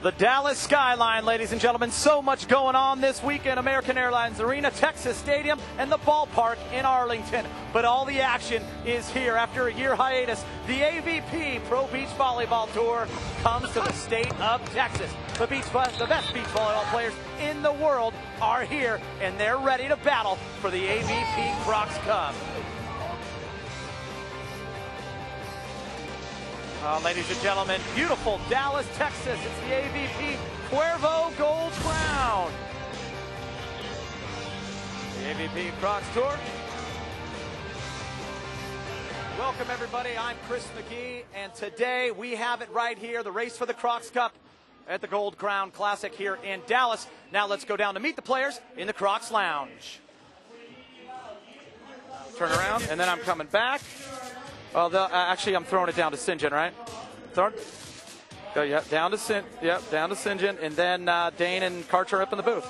The Dallas skyline, ladies and gentlemen. So much going on this weekend. American Airlines Arena, Texas Stadium, and the ballpark in Arlington. But all the action is here. After a year hiatus, the AVP Pro Beach Volleyball Tour comes to the state of Texas. The best beach volleyball players in the world are here, and they're ready to battle for the AVP Crocs Cup. Ladies and gentlemen, beautiful Dallas, Texas. It's the AVP Cuervo Gold Crown. The AVP Crocs Tour. Welcome, everybody. I'm Chris McGee, and today we have it right here, the race for the Crocs Cup at the Gold Crown Classic here in Dallas. Now let's go down to meet the players in the Crocs Lounge. Turn around, and then I'm coming back. Oh, actually, I'm throwing it down to St. John, right? Go, yeah, down to St. John, and then Dane and Karcher are up in the booth.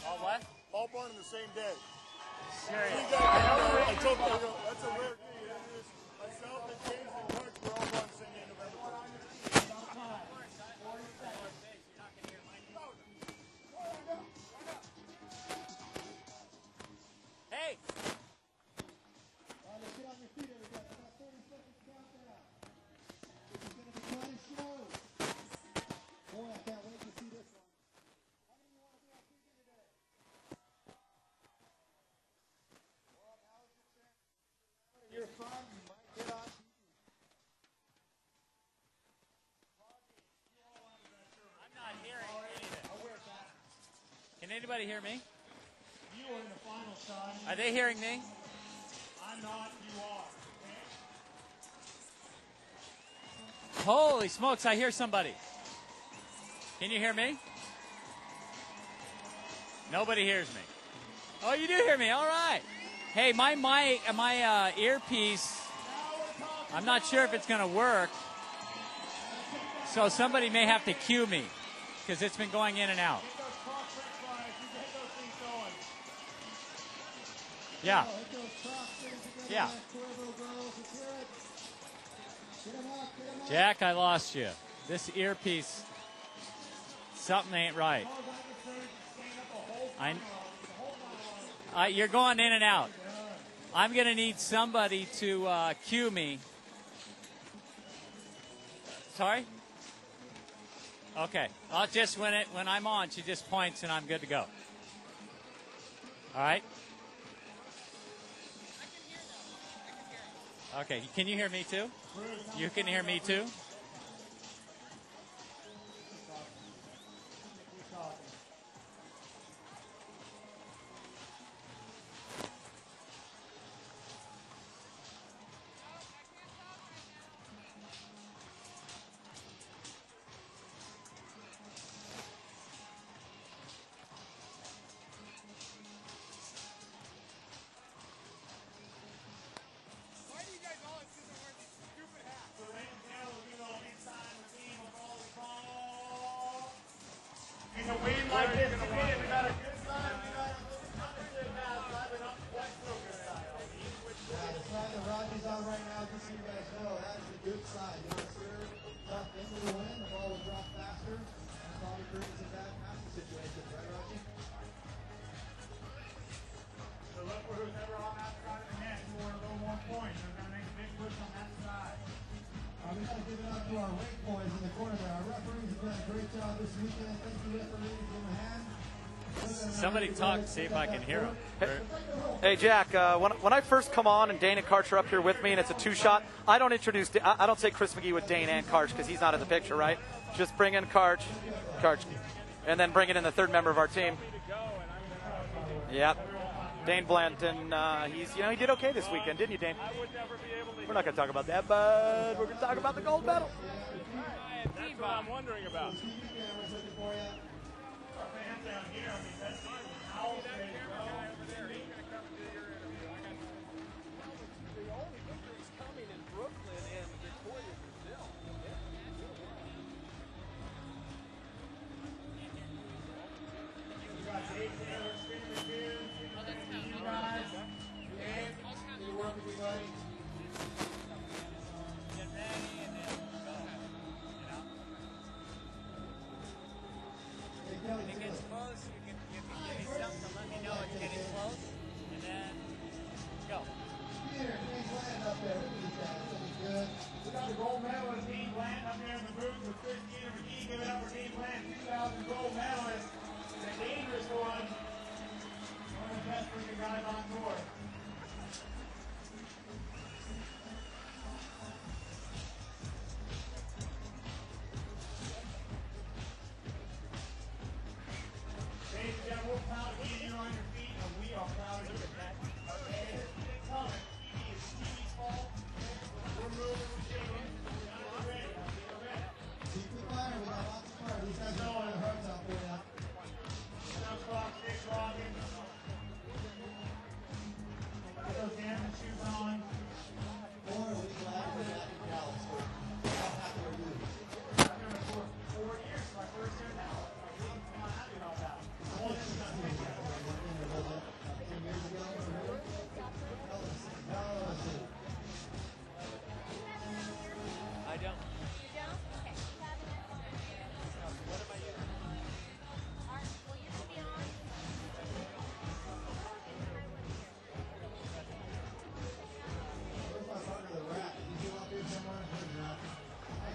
All what? All born in the same day. Serious. I told you, that's a rare thing. Myself and James and Karch were all born the same day, November 1st. Hey! Can anybody hear me? You are in the final, son. Are they hearing me? I'm not, you are. Holy smokes, I hear somebody. Can you hear me? Nobody hears me. Oh, you do hear me. All right. Hey, my earpiece, I'm not sure if it's going to work. So somebody may have to cue me because it's been going in and out. Yeah. Yeah. Jack, I lost you. This earpiece, something ain't right. You're going in and out. I'm going to need somebody to cue me. Sorry? Okay. I'll just when I'm on, she just points and I'm good to go. All right? Okay, can you hear me too? You can hear me too? He's a win like this today. We got a good side. We got a good pass. I've been up quite so good side. The side that Rodney's on right now, just so you guys know, that is the good side. You know, serve tough into the win. The ball will drop faster. And probably creates some bad passing situations, right, Rodney? So look for who's ever on that side of the net. You want a little more points. They're going to make a big push on that side. We got to give it up to our weight boys in the corner there. Our referees have done a great job this weekend. Thank you, referees. Give them a hand. Somebody talk, see if I can hear them. Hey, Jack, when I first come on and Dane and Karch are up here with me and it's a two-shot, I don't say Chris McGee with Dane and Karch because he's not in the picture, right? Just bring in Karch, and then bring in the third member of our team. Yep. Dane Blanton, he did okay this weekend, didn't you, Dane? We're not going to talk about that, but we're going to talk about the gold medal. That's what I'm wondering about.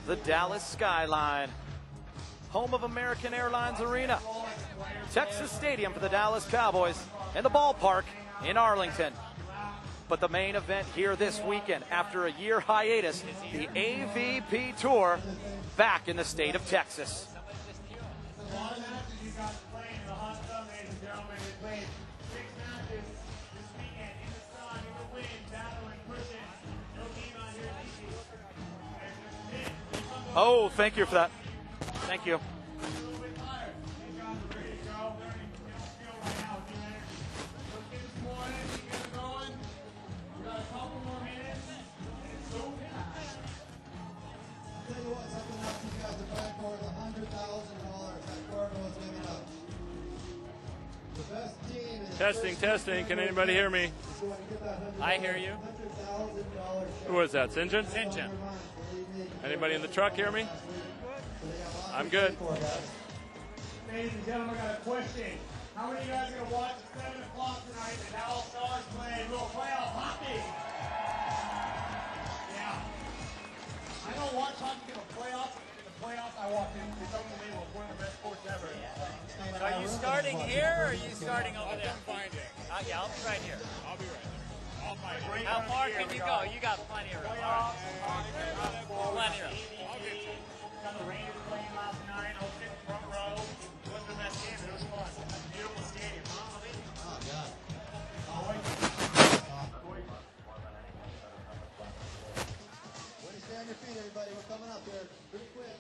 the Dallas skyline. Home of American Airlines Arena, Texas Stadium for the Dallas Cowboys, and the ballpark in Arlington. But the main event here this weekend, after a year hiatus, the AVP Tour back in the state of Texas. Oh, thank you for that. Thank you. Testing, testing. Can anybody hear me? I hear you. Who is that? St. John? St. John. Anybody in the truck hear me? I'm good. Ladies and gentlemen, I got a question. How many of you guys are going to watch at 7 o'clock tonight the Dallas Stars play a little playoff hockey? Yeah. I don't watch hockey in the playoffs. In the playoffs, I watch it. It's unbelievable. It's one of the best sports ever. So are you starting here or are you starting over there? I'm finding. Yeah, I'll be right here. I'll be right there. I'll find it. How far can you go? You got plenty of room. All right. Plenty of room. I'll get you. Got the Rangers playing last night. I was sitting front row. It wasn't the best game, but it was fun. That's a beautiful stadium. Oh, God. Way to stay on your feet, everybody. We're coming up here pretty quick.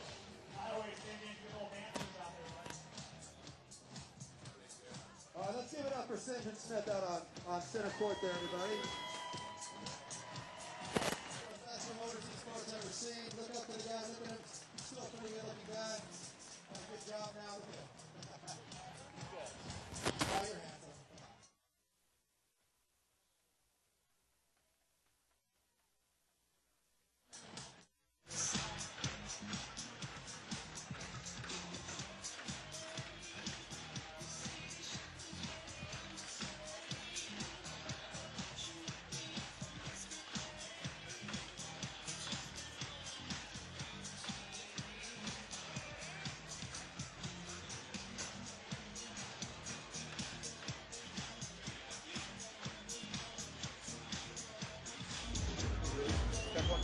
I always say these good old dancers out there, right? All right, let's give it up for St. John Smith out on center court there, everybody. Fastest motors in sports ever seen. Look up to the guy. Look at him. Still a pretty good-looking guy. Good job now. Look at him. Oh, you're handsome.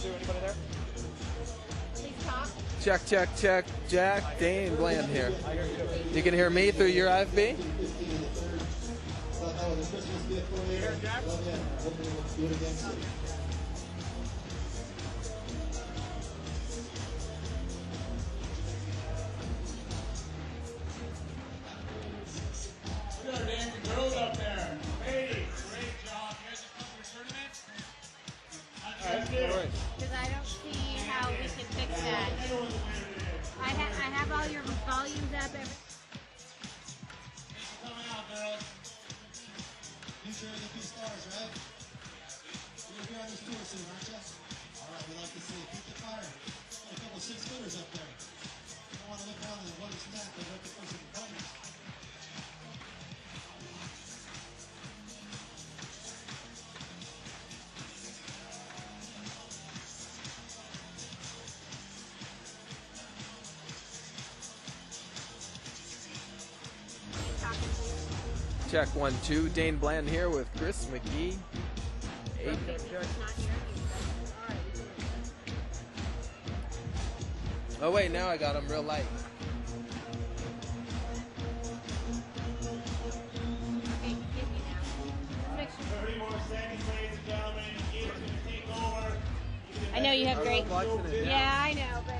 Anybody there? Check, check, check. Jack, Dane, Bland here. You can hear me through your IFB? That was a Christmas gift for you. Love you. Hopefully we'll do it again soon. Look at Danny Girls up there. Ladies, great job. You guys just come to your tournament? How'd you guys do? Because I don't see how we can fix that. I have all your volumes up. Thanks for coming out, girls. These are the few stars, right? You're going to be on this tour soon, aren't you? All right, we'd like to see you. Keep the fire. Got a couple 6-footers up there. You don't want to look around and what is that? They're looking for some punters. Check 1, 2. Dane Bland here with Chris McGee. 8. Oh wait, now I got him real light. I know you have great. Watching it. Yeah, I know, but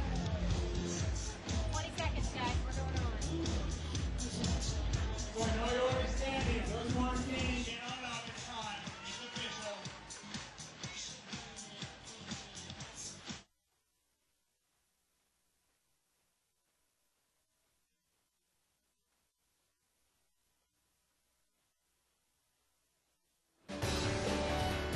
20 seconds, guys. We're going on. I know you're already standing. Those martinis get on up in time. It's official.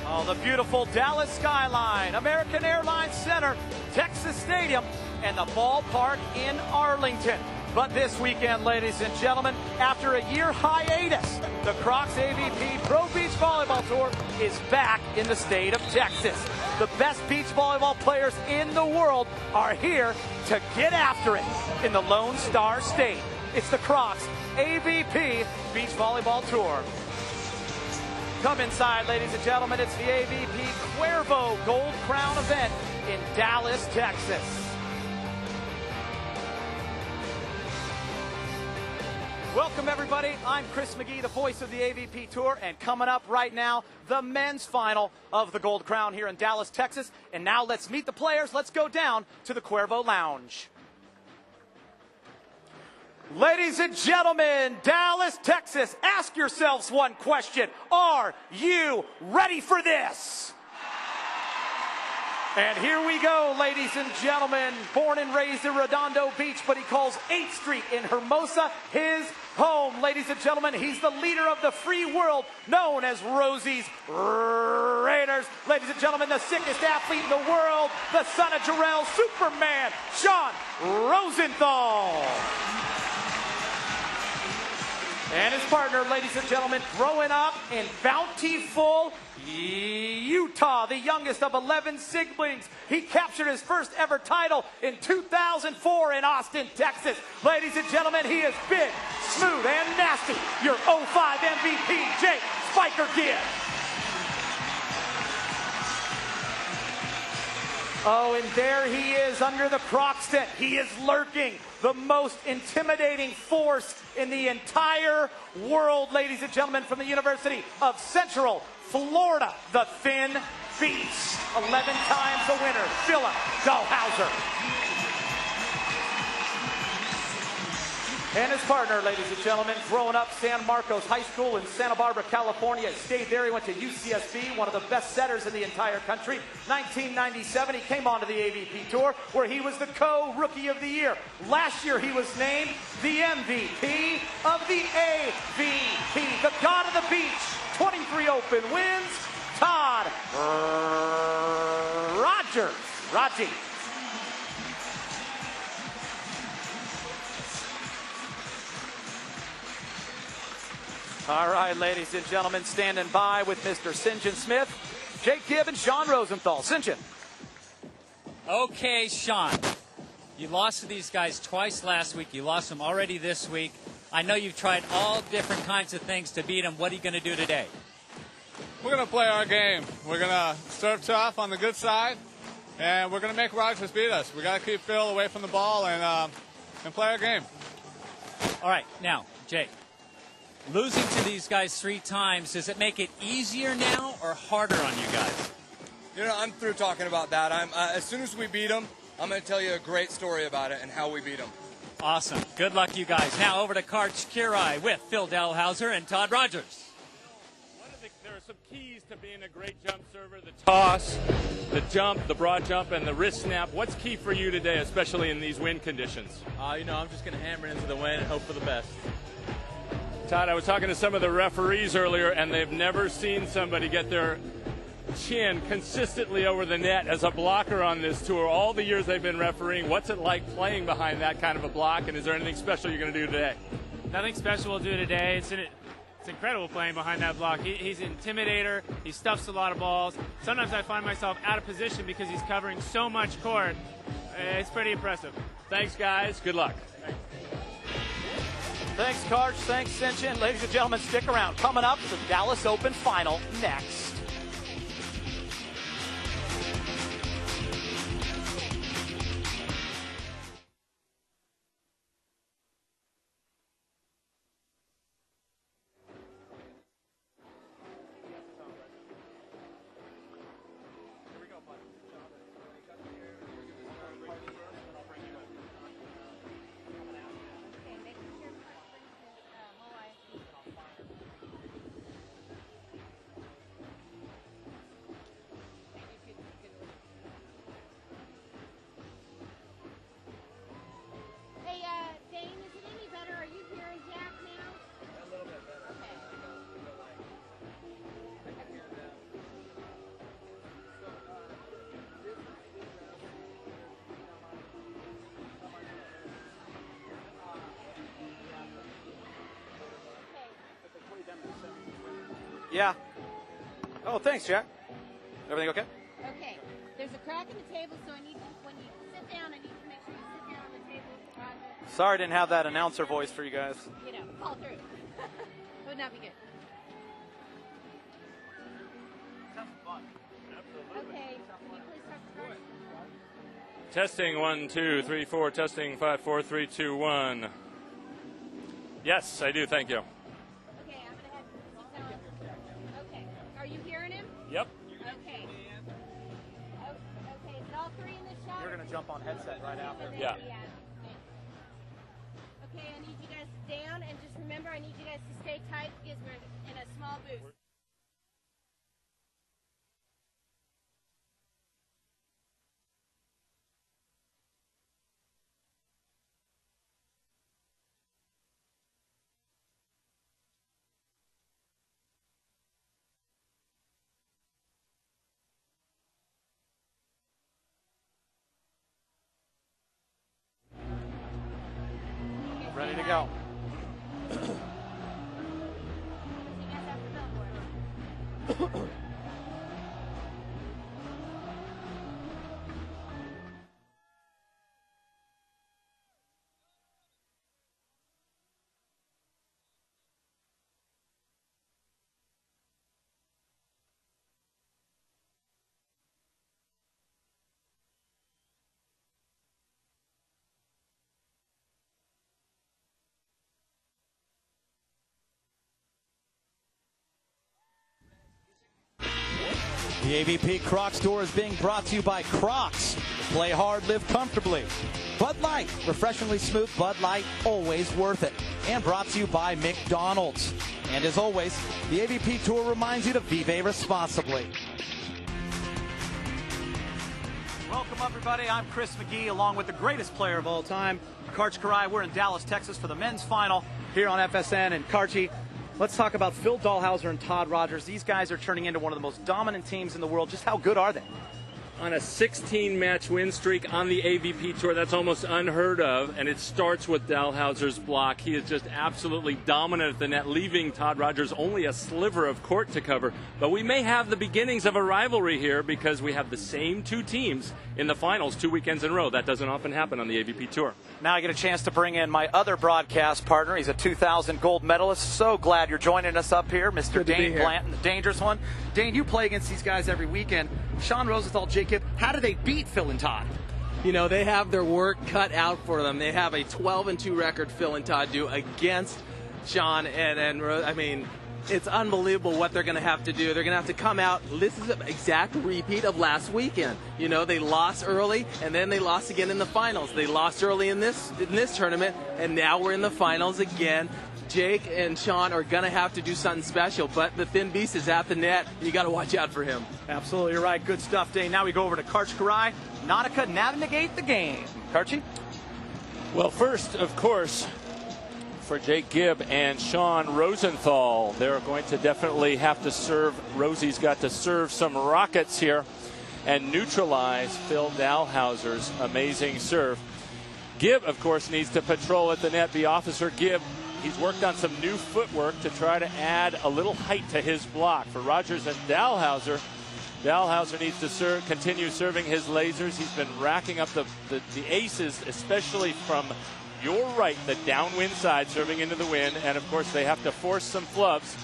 Oh, the beautiful Dallas skyline, American Airlines Center, Texas Stadium, and the ballpark in Arlington. But this weekend, ladies and gentlemen, after a year hiatus, The Crocs AVP Pro Beach Volleyball Tour is back in the state of Texas. The best beach volleyball players in the world are here to get after it in the Lone Star State. It's the Crocs AVP Beach Volleyball Tour. Come inside, ladies and gentlemen. It's the AVP Cuervo Gold Crown event in Dallas, Texas. Welcome, everybody. I'm Chris McGee, the voice of the AVP Tour, and coming up right now, the men's final of the Gold Crown here in Dallas, Texas. And now let's meet the players. Let's go down to the Cuervo Lounge. Ladies and gentlemen, Dallas, Texas, ask yourselves one question. Are you ready for this? And here we go, ladies and gentlemen. Born and raised in Redondo Beach, but he calls 8th Street in Hermosa his home. Ladies and gentlemen, he's the leader of the free world, known as Rosie's Raiders. Ladies and gentlemen, the sickest athlete in the world, the son of Jarrell Superman, Sean Rosenthal. And his partner, ladies and gentlemen, growing up in Bountiful, Utah, the youngest of 11 siblings. He captured his first ever title in 2004 in Austin, Texas. Ladies and gentlemen, he is big, smooth, and nasty. Your 05 MVP, Jake Spiker Gibbs. Oh, and there he is under the Crocs tent. He is lurking, the most intimidating force in the entire world, ladies and gentlemen, from the University of Central Florida, the Thin Beast. 11 times the winner, Philip Dahlhauser. And his partner, ladies and gentlemen, growing up San Marcos High School in Santa Barbara, California. Stayed there. He went to UCSB, one of the best setters in the entire country. 1997, he came onto the AVP Tour, where he was the co-rookie of the year. Last year, he was named the MVP of the AVP, the God of the Beach. 23 open wins, Todd Raji. All right, ladies and gentlemen, standing by with Mr. St. John Smith, Jake Gibb, and Sean Rosenthal. St. John. Okay, Sean. You lost to these guys twice last week. You lost them already this week. I know you've tried all different kinds of things to beat them. What are you going to do today? We're going to play our game. We're going to serve tough on the good side, and we're going to make Rogers beat us. We got to keep Phil away from the ball and play our game. All right, now, Jake. Losing to these guys 3 times, does it make it easier now or harder on you guys? You know, I'm through talking about that. As soon as we beat them, I'm going to tell you a great story about it and how we beat them. Awesome. Good luck, you guys. Now over to Karch Kirai with Phil Dahlhauser and Todd Rogers. There are some keys to being a great jump server: the toss, the jump, the broad jump, and the wrist snap. What's key for you today, especially in these wind conditions? I'm just going to hammer it into the wind and hope for the best. Todd, I was talking to some of the referees earlier, and they've never seen somebody get their chin consistently over the net as a blocker on this tour. All the years they've been refereeing, what's it like playing behind that kind of a block, and is there anything special you're going to do today? Nothing special we'll do today. It's incredible playing behind that block. He's an intimidator. He stuffs a lot of balls. Sometimes I find myself out of position because he's covering so much court. It's pretty impressive. Thanks, guys. Good luck. Thanks, Karch. Thanks, St. John. Ladies and gentlemen, stick around. Coming up, the Dallas Open Final next. Yeah. Oh, thanks, Jack. Everything okay? Okay. There's a crack in the table, so I need you, when you sit down, I need you to make sure you sit down on the table. Sorry I didn't have that announcer voice for you guys. You know, fall through. Would not be good. Okay. Can you please start the first? Testing 1, 2, 3, 4. Testing 5, 4, 3, 2, 1. Yes, I do. Thank you. Okay, I'm gonna have okay. Are you hearing him? Yep. Okay. Okay. Is it all three in this shot? You're gonna jump on headset right after. Yeah. Okay, I need you guys down, and just remember, I need you guys to stay tight because we're in a small booth. Ready to go. The AVP Crocs Tour is being brought to you by Crocs. Play hard, live comfortably. Bud Light, refreshingly smooth Bud Light, always worth it. And brought to you by McDonald's. And as always, the AVP Tour reminds you to vive responsibly. Welcome, everybody. I'm Chris McGee, along with the greatest player of all time, Karch Karai. We're in Dallas, Texas for the men's final here on FSN. And Karchi, let's talk about Phil Dahlhauser and Todd Rogers. These guys are turning into one of the most dominant teams in the world. Just how good are they? On a 16-match win streak on the AVP Tour, that's almost unheard of, and it starts with Dahlhauser's block. He is just absolutely dominant at the net, leaving Todd Rogers only a sliver of court to cover. But we may have the beginnings of a rivalry here because we have the same two teams in the finals 2 weekends in a row. That doesn't often happen on the AVP Tour. Now I get a chance to bring in my other broadcast partner. He's a 2000 gold medalist. So glad you're joining us up here, Mr. Dane Blanton, the dangerous one. Dane, you play against these guys every weekend. Sean Rosenthal, Jacob, how do they beat Phil and Todd? You know, they have their work cut out for them. They have a 12-2 record, Phil and Todd do, against Sean and I mean, it's unbelievable what they're going to have to do. They're going to have to come out. This is an exact repeat of last weekend. You know, they lost early, and then they lost again in the finals. They lost early in this tournament, and now we're in the finals again. Jake and Sean are going to have to do something special, but the thin beast is at the net. You got to watch out for him. Absolutely, you're right. Good stuff, Dane. Now we go over to Karch Karai. Nautica navigate the game. Karchi? Well, first, of course, for Jake Gibb and Sean Rosenthal, they're going to definitely have to serve. Rosie's got to serve some rockets here and neutralize Phil Dahlhauser's amazing serve. Gibb, of course, needs to patrol at the net. The officer, Gibb, he's worked on some new footwork to try to add a little height to his block. For Rogers and Dahlhauser, Dahlhauser needs to continue serving his lasers. He's been racking up the aces, especially from your right, the downwind side, serving into the wind. And, of course, they have to force some flubs.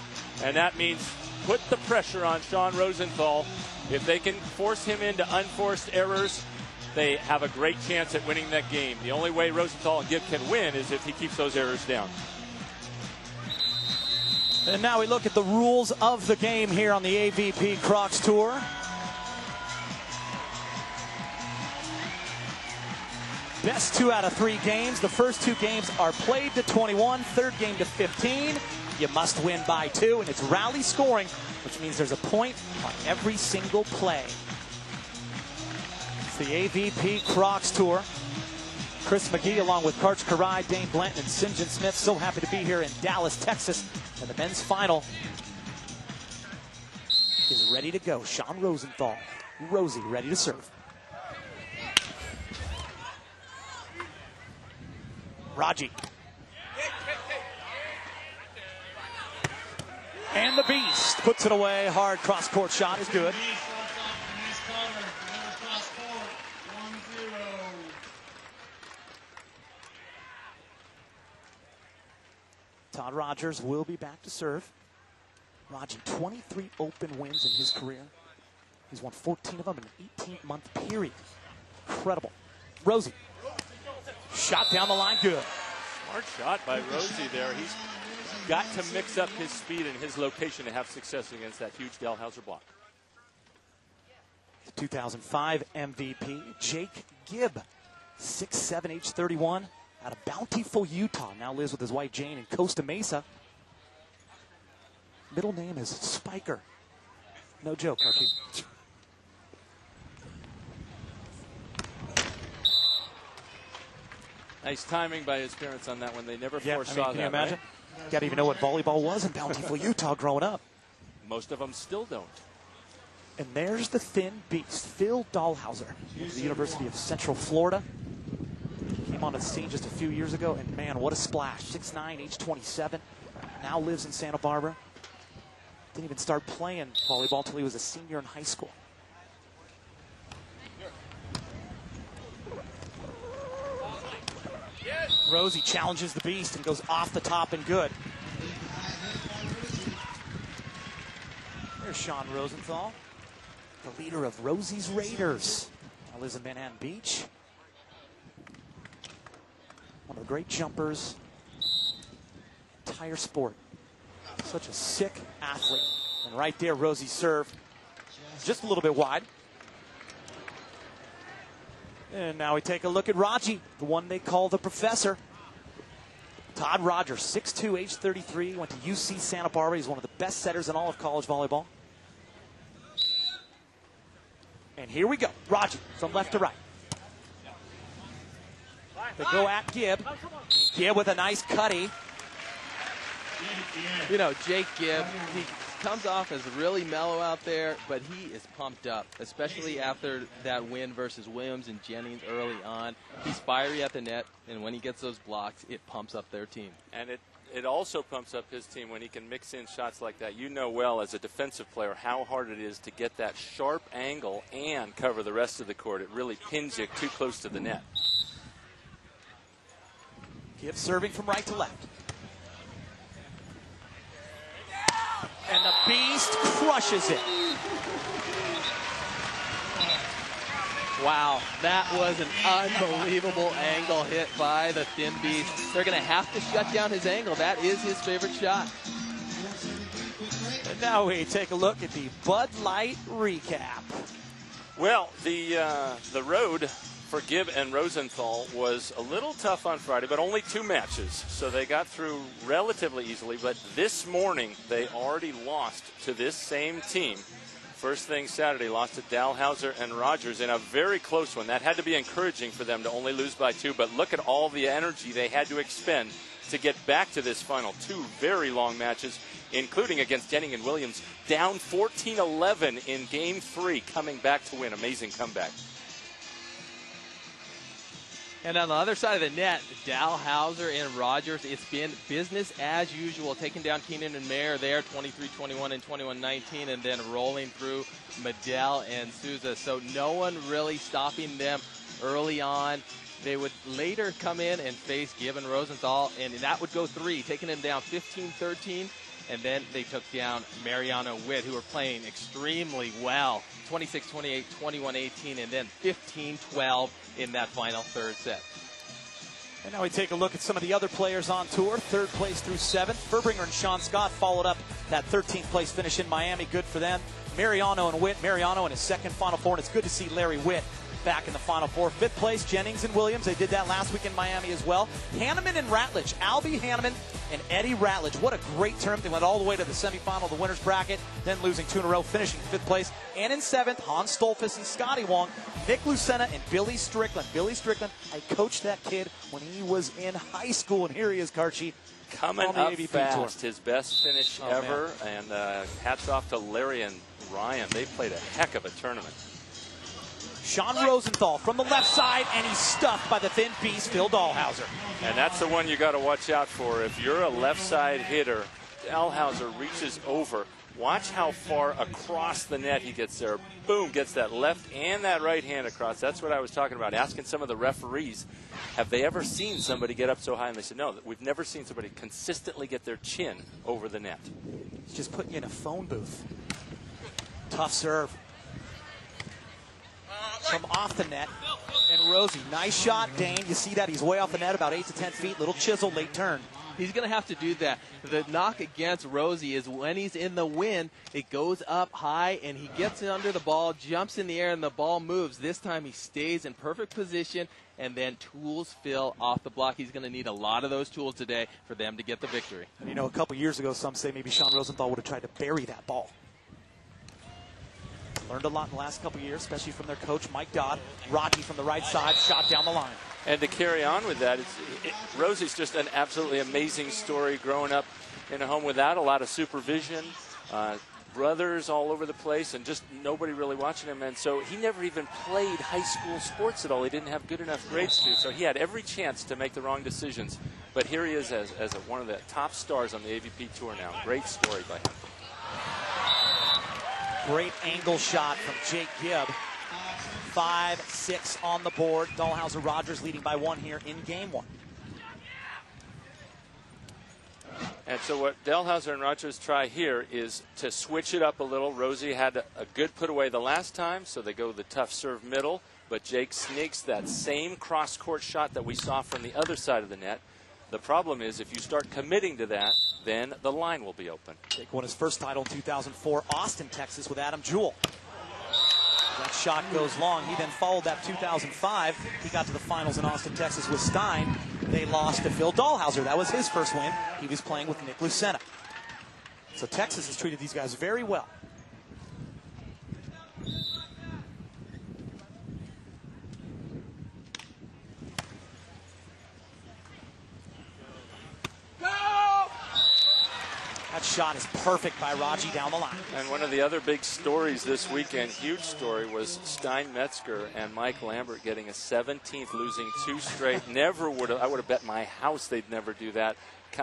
And that means put the pressure on Sean Rosenthal. If they can force him into unforced errors, they have a great chance at winning that game. The only way Rosenthal and Gibb can win is if he keeps those errors down. And now we look at the rules of the game here on the AVP Crocs Tour. Best 2 out of 3 games. The first 2 games are played to 21, third game to 15. You must win by 2, and it's rally scoring, which means there's a point on every single play. It's the AVP Crocs Tour. Chris McGee along with Karch Karai, Dane Blanton, and St. John Smith. So happy to be here in Dallas, Texas. And the men's final is ready to go. Sean Rosenthal. Rosie ready to serve. Raji. And the Beast puts it away. Hard cross-court shot is good. Nice cover. Another cross court. 1-0. Todd Rogers will be back to serve. Raji, 23 open wins in his career. He's won 14 of them in an 18-month period. Incredible. Rosie. Shot down the line, good. Smart shot by Rosie there. He's got to mix up his speed and his location to have success against that huge Dalhouser block. The 2005 MVP, Jake Gibb, 6'7", age 31, out of Bountiful, Utah. Now lives with his wife Jane in Costa Mesa. Middle name is Spiker. No joke, Archie. Nice timing by his parents on that one. They never foresaw that. Can you imagine? Right? Got to even know what volleyball was in Bountiful, Utah growing up. Most of them still don't. And there's the thin beast, Phil Dalhouser, from the University of Central Florida. Came on the scene just a few years ago, and man, what a splash. 6'9", age 27, now lives in Santa Barbara. Didn't even start playing volleyball until he was a senior in high school. Rosie challenges the beast and goes off the top and good. There's Sean Rosenthal, the leader of Rosie's Raiders. Now lives in Manhattan Beach. One of the great jumpers. Entire sport. Such a sick athlete. And right there, Rosie serve just a little bit wide. And now we take a look at Raji, the one they call the professor. Todd Rogers, 6'2", age 33, went to UC Santa Barbara. He's one of the best setters in all of college volleyball. And here we go. Raji from left to right. They go at Gibb. Gibb with a nice cutty. You know, Jake Gibb, he comes off as really mellow out there, but he is pumped up, especially after that win versus Williams and Jennings early on. He's fiery at the net, and when he gets those blocks, it pumps up their team. And it also pumps up his team when he can mix in shots like that. You know well as a defensive player how hard it is to get that sharp angle and cover the rest of the court. It really pins you too close to the net. Gibb serving from right to left. And the beast crushes it. Wow, that was an unbelievable angle hit by the thin beast. They're going to have to shut down his angle. That is his favorite shot. And now we take a look at the Bud Light recap. Well, the road for Gibb and Rosenthal was a little tough on Friday, but only 2 matches. So they got through relatively easily. But this morning, they already lost to this same team. First thing Saturday, lost to Dalhouser and Rogers in a very close one. That had to be encouraging for them to only lose by 2. But look at all the energy they had to expend to get back to this final. 2 very long matches, including against Jennings and Williams, down 14-11 in Game 3, coming back to win. Amazing comeback. And on the other side of the net, Dalhouser and Rogers, it's been business as usual, taking down Keenan and Mayer there, 23-21 and 21-19, and then rolling through Medell and Souza. So no one really stopping them early on. They would later come in and face Gibb and Rosenthal, and that would go 3, taking them down 15-13. And then they took down Mariano Witt, who were playing extremely well. 26-28, 21-18, and then 15-12 in that final third set. And now we take a look at some of the other players on tour. 3rd place through 7th. Furbringer and Sean Scott followed up that 13th place finish in Miami. Good for them. Mariano and Witt. Mariano in his 2nd Final Four, and it's good to see Larry Witt back in the Final Four. 5th place, Jennings and Williams. They did that last week in Miami as well. Hanneman and Ratledge. Albie Hanneman and Eddie Ratledge. What a great term. They went all the way to the semifinal of the winner's bracket, then losing 2 in a row, finishing 5th place. And in 7th, Hans Stolfus and Scotty Wong, Nick Lucena and Billy Strickland. Billy Strickland, I coached that kid when he was in high school, and here he is, Karchi. Coming on the up AVP fast, tour. his best finish ever, man. and hats off to Larry and Ryan. They played a heck of a tournament. Sean Rosenthal from the left side, and he's stuffed by the thin beast, Phil Dalhouser. And that's the one you got to watch out for. If you're a left side hitter, Dalhouser reaches over. Watch how far across the net he gets there. Boom, gets that left and that right hand across. That's what I was talking about, asking some of the referees, have they ever seen somebody get up so high? And they said, no, we've never seen somebody consistently get their chin over the net. He's just putting you in a phone booth. Tough serve. From off the net. And Rosie, nice shot, Dane. You see that? He's way off the net, about 8 to 10 feet. Little chisel, late turn. He's going to have to do that. The knock against Rosie is when he's in the wind, it goes up high, and he gets under the ball, jumps in the air, and the ball moves. This time he stays in perfect position, and then tools Phil off the block. He's going to need a lot of those tools today for them to get the victory. And you know, a couple years ago, some say maybe Sean Rosenthal would have tried to bury that ball. Learned a lot in the last couple years, especially from their coach, Mike Todd. Rocky from the right side, shot down the line. And to carry on with that, Rosie's just an absolutely amazing story, growing up in a home without a lot of supervision, brothers all over the place, and just nobody really watching him. And so he never even played high school sports at all. He didn't have good enough grades to. So he had every chance to make the wrong decisions. But here he is as one of the top stars on the AVP Tour now. Great story by him. Great angle shot from Jake Gibb. 5-6 on the board. Dalhouser Rogers leading by 1 here in game 1. And so what Dalhouser and Rogers try here is to switch it up a little. Rosie had a good put away the last time, so they go the tough serve middle. But Jake sneaks that same cross-court shot that we saw from the other side of the net. The problem is if you start committing to that, then the line will be open. Jake won his first title in 2004, Austin, Texas, with Adam Jewell. That shot goes long. He then followed that 2005. He got to the finals in Austin, Texas with Stein. They lost to Phil Dalhouser. That was his first win. He was playing with Nick Lucena. So Texas has treated these guys very well. That shot is perfect by Raji down the line. And one of the other big stories this weekend, huge story, was Stein Metzger and Mike Lambert getting a 17th, losing 2 straight. Never would have, I would have bet my house they'd never do that.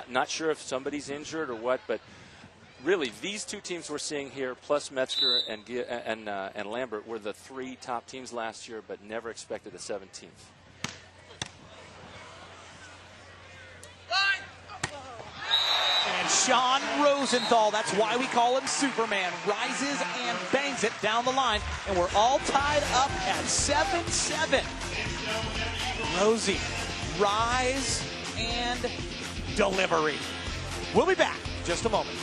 Not sure if somebody's injured or what, but really these 2 teams we're seeing here, plus Metzger and Lambert, were the 3 top teams last year, but never expected a 17th. And Sean Rosenthal, that's why we call him Superman, rises and bangs it down the line. And we're all tied up at 7-7. Rosie, rise and delivery. We'll be back in just a moment.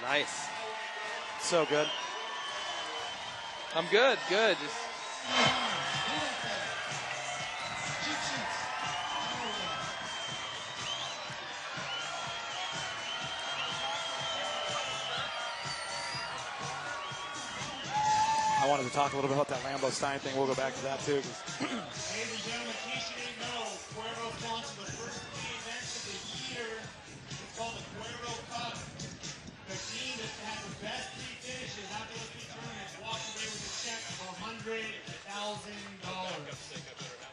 Nice. So good. I'm good. Just I wanted to talk a little bit about that Lambeau Stein thing. We'll go back to that too. Ladies and gentlemen, in case you didn't know, Cuervo sponsored the first 3 events of the year. It's called the Cuervo Cup. The team that has the best 3 finishes after the 3 tournaments walks away with a check of $100,000.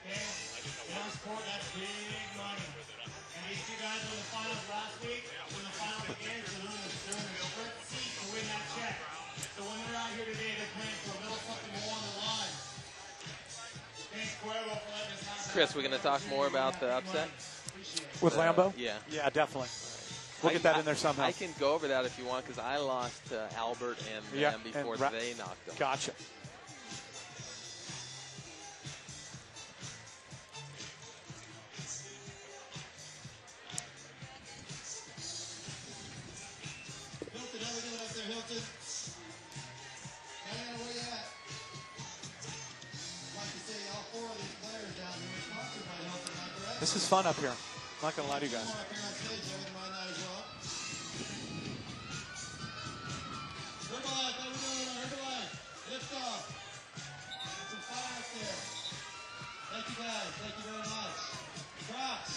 Okay? In our sport, that's big money. And these 2 guys were in the finals last week, were in the finals again, so they're in the front seat to win that check. So when they're out here today, they're playing for a little something more on the line. Thanks, Cuervo, for letting us have Chris, we're going to talk more about the upset With Lambeau? Yeah. Yeah, definitely. We'll get that in there somehow. I can go over that if you want, because I lost Albert and them before they knocked them. Gotcha. Hilton, how we doing up there, Hilton? Diana, where you at? I'd like to say all 4 of these players down here are sponsored by Hilton, am I correct? This is fun up here. I'm not going to lie to you guys. Come on up here on stage, I wouldn't mind that as well. Herbalife, how we doing on Herbalife? Lift off. Get some fire up there. Thank you guys, thank you very much. Crocs.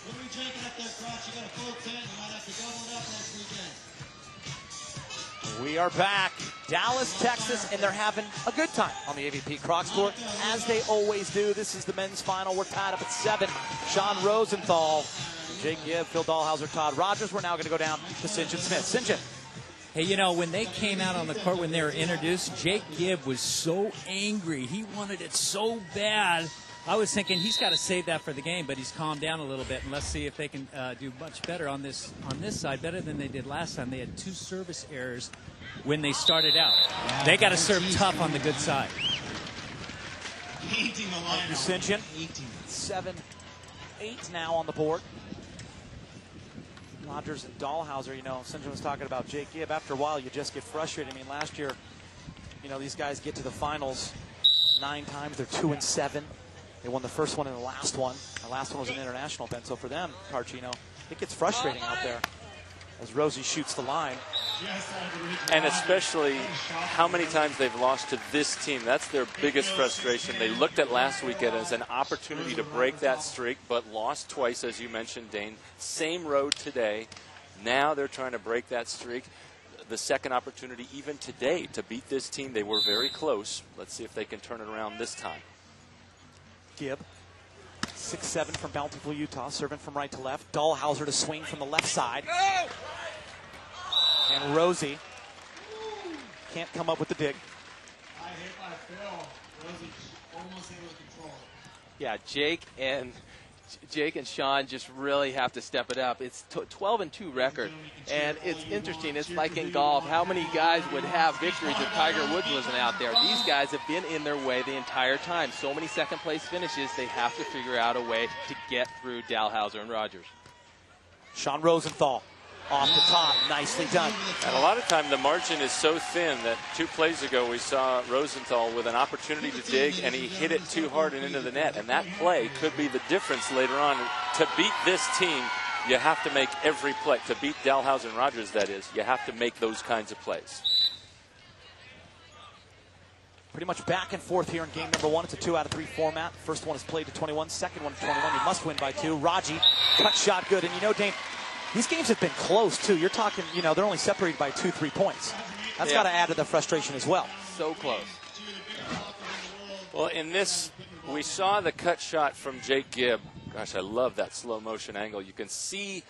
What are we drinking up there, Crocs? You got a full tent, you might have to double it up next weekend. We are back. Dallas, Texas, and they're having a good time on the AVP Crocs Tour, as they always do. This is the men's final. We're tied up at 7. Sean Rosenthal, Jake Gibb, Phil Dahlhauser, Todd Rogers. We're now going to go down to St. John Smith. St. John. Hey, you know, when they came out on the court, when they were introduced, Jake Gibb was so angry. He wanted it so bad. I was thinking he's got to save that for the game, but he's calmed down a little bit, and let's see if they can do much better on this side, better than they did last time. They had 2 service errors when they started out. They got to serve tough on the good side. St. John, 7-8 now on the board. Rogers and Dahlhauser, you know, St. John was talking about Jake Gibb. After a while, you just get frustrated. I mean, last year, you know, these guys get to the finals 9 times. They're 2-7. They won the first one and the last one. The last one was an international event. So for them, Carcino, it gets frustrating out there as Rosie shoots the line. And especially how many times they've lost to this team. That's their biggest frustration. They looked at last weekend as an opportunity to break that streak, but lost twice, as you mentioned, Dane. Same road today. Now they're trying to break that streak. The second opportunity even today to beat this team. They were very close. Let's see if they can turn it around this time. Gibb, 6'7" from Bountiful, Utah, serving from right to left. Dahlhauser to swing from the left side. And Rosie can't come up with the dig. I hit by Phil. Rosie almost hit with control. Yeah, Jake and Sean just really have to step it up. It's 12-2 record, and it's interesting. It's like in golf. How many guys would have victories if Tiger Woods wasn't out there? These guys have been in their way the entire time. So many second-place finishes, they have to figure out a way to get through Dahlhauser and Rogers. Sean Rosenthal off the top, nicely done. And a lot of time the margin is so thin that 2 plays ago we saw Rosenthal with an opportunity to dig, and he hit it too hard and into the net. And that play could be the difference later on. To beat this team, you have to make every play. To beat Dahlhauser and Rogers, that is, you have to make those kinds of plays. Pretty much back and forth here in game number 1. It's a 2 out of 3 format. First one is played to 21, second one to 21. You must win by 2. Raji, cut shot good. And you know, Dane, these games have been close, too. You're talking, you know, they're only separated by 2-3 points. That's got to add to the frustration as well. So close. Well, in this, we saw the cut shot from Jake Gibb. Gosh, I love that slow motion angle. You can see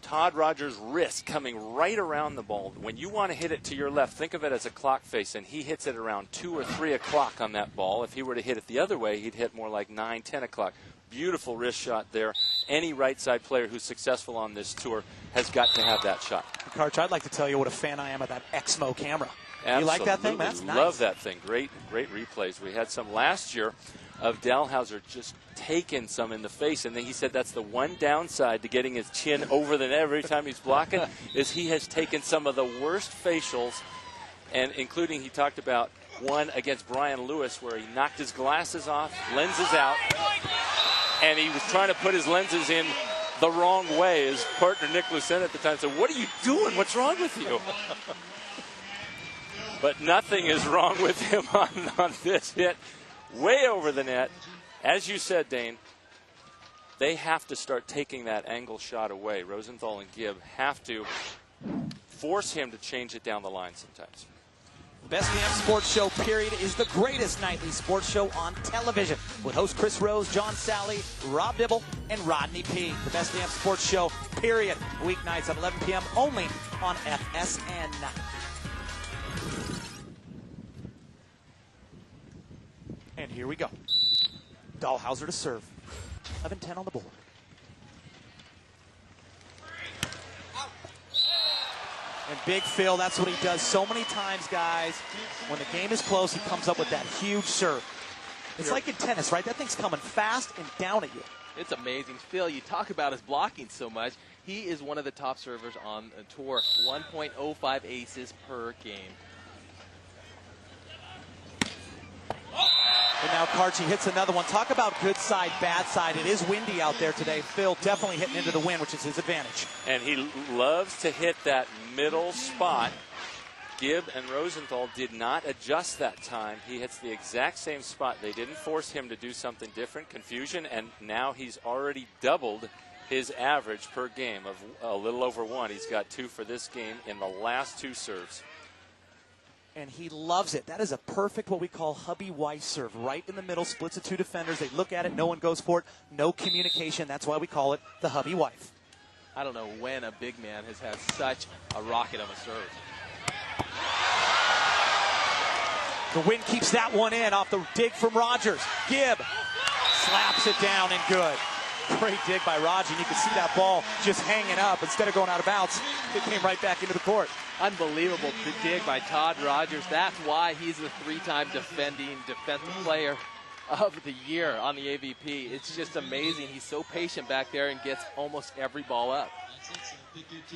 Todd Rogers' wrist coming right around the ball. When you want to hit it to your left, think of it as a clock face, and he hits it around 2 or 3 o'clock on that ball. If he were to hit it the other way, he'd hit more like 9, 10 o'clock. Beautiful wrist shot there. Any right side player who's successful on this tour has got to have that shot. Karch, I'd like to tell you what a fan I am of that Exmo camera. Absolutely. You like that thing? That's nice. Love that thing. Great replays. We had some last year of Dahlhauser just taking some in the face, and then he said that's the one downside to getting his chin over the net every time he's blocking is he has taken some of the worst facials, and including he talked about one against Brian Lewis where he knocked his glasses off, lenses out, and he was trying to put his lenses in the wrong way. His partner, Nick Lucen, at the time said, "What are you doing? What's wrong with you?" But nothing is wrong with him on this hit. Way over the net. As you said, Dane, they have to start taking that angle shot away. Rosenthal and Gibb have to force him to change it down the line sometimes. Best Damn Sports Show, period, is the greatest nightly sports show on television with host Chris Rose, John Sally, Rob Dibble, and Rodney P. The Best Damn Sports Show, period, weeknights at 11 p.m. only on FSN. And here we go. Dahlhauser to serve. 11-10 on the board. And Big Phil, that's what he does so many times, guys. When the game is close, he comes up with that huge serve. It's like in tennis, right? That thing's coming fast and down at you. It's amazing. Phil, you talk about his blocking so much. He is one of the top servers on the tour. 1.05 aces per game. And now Karchi hits another one. Talk about good side, bad side. It is windy out there today. Phil definitely hitting into the wind, which is his advantage. And he loves to hit that middle spot. Gibb and Rosenthal did not adjust that time. He hits the exact same spot. They didn't force him to do something different. Confusion, and now he's already doubled his average per game of a little over 1. He's got 2 for this game in the last 2 serves. and he loves it. That is a perfect what we call hubby-wife serve. Right in the middle, splits the two defenders. They look at it. No one goes for it. No communication. That's why we call it the hubby-wife. I don't know when a big man has had such a rocket of a serve. The wind keeps that one in off the dig from Rogers. Gibb slaps it down and good. Great dig by Raji. And you can see that ball just hanging up. Instead of going out of bounds, it came right back into the court. Unbelievable dig by Todd Rogers. That's why he's the three-time defending defensive player of the year on the AVP. It's just amazing. He's so patient back there and gets almost every ball up.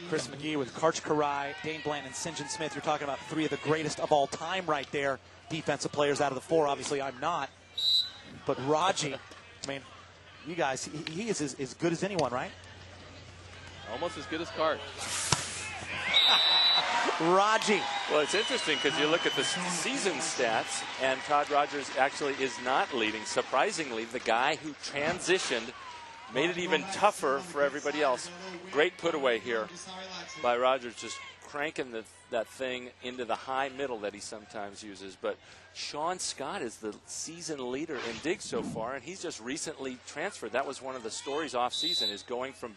Chris McGee with Karch Karai, Dane Bland, and St. John Smith. You're talking about three of the greatest of all time right there. Defensive players out of the four. Obviously, I'm not. But Raji, I mean, you guys, he is as good as anyone, right? Almost as good as Karch. Raji. Well, it's interesting because you look at the season stats, and Todd Rogers actually is not leading. Surprisingly, the guy who transitioned made it even tougher for everybody else. Great put away here by Rogers, just cranking that thing into the high middle that he sometimes uses. But Sean Scott is the season leader in digs so far, and he's just recently transferred. That was one of the stories off season, is going from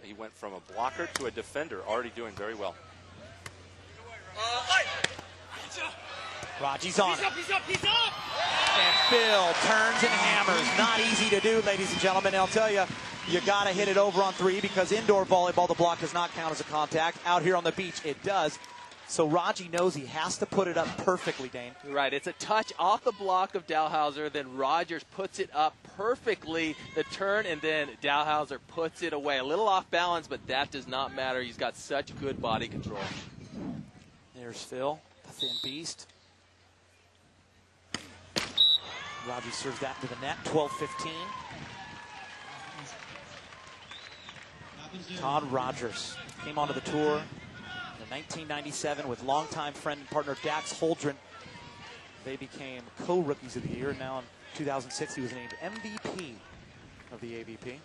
he went from a blocker to a defender, already doing very well. Raji's on it. He's up. And Phil turns and hammers. Not easy to do, ladies and gentlemen. I'll tell you, you got to hit it over on three because indoor volleyball, the block does not count as a contact. Out here on the beach, it does. So Raji knows he has to put it up perfectly, Dane. Right. It's a touch off the block of Dalhauser. Then Rogers puts it up perfectly. The turn, and then Dalhauser puts it away. A little off balance, but that does not matter. He's got such good body control. There's Phil, the thin beast. Raji serves that into the net, 12-15. Todd Rogers came onto the tour in 1997 with longtime friend and partner Dax Holdren. They became co-rookies of the year. Now in 2006, he was named MVP of the AVP.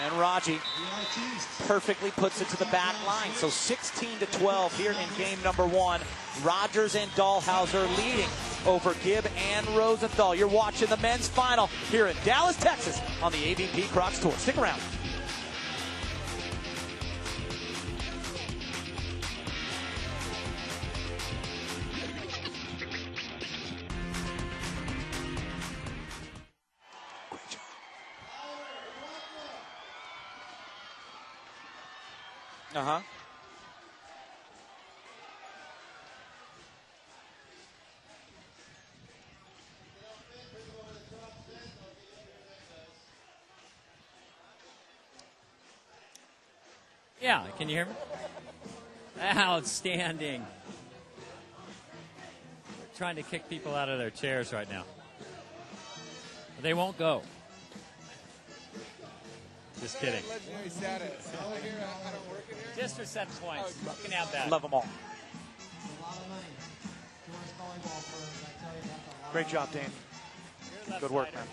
And Raji perfectly puts it to the back line. So 16-12 here in game number one. Rogers and Dalhauser leading over Gibb and Rosenthal. You're watching the men's final here in Dallas, Texas on the AVP Crocs Tour. Stick around. Uh-huh. Yeah, can you hear me? Outstanding. We're trying to kick people out of their chairs right now. They won't go. Just kidding. Just for 7 points. You can have that. Love them all. Great job, Dane. Good work, man.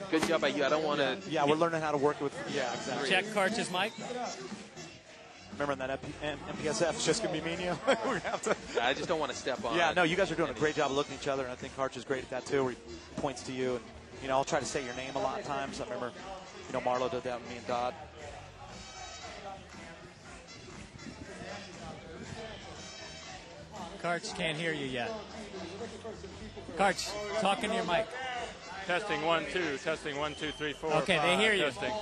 Good job by you. I don't want to... Yeah, we're learning how to work with... Yeah, exactly. Check Karch's mic. Remember that MPSF, it's just going to be me and you. We're gonna have to... I just don't want to step on. Yeah, no, you guys are doing a great job of looking at each other, and I think Karch is great at that too, where he points to you. And, you know, I'll try to say your name a lot of times. I remember, you know, Marlo did that with me and Todd. Karch can't hear you yet. Karch, talk into your mic. Testing 1, 2. Testing 1, 2, 3, 4. Okay, 5, they hear you. Testing.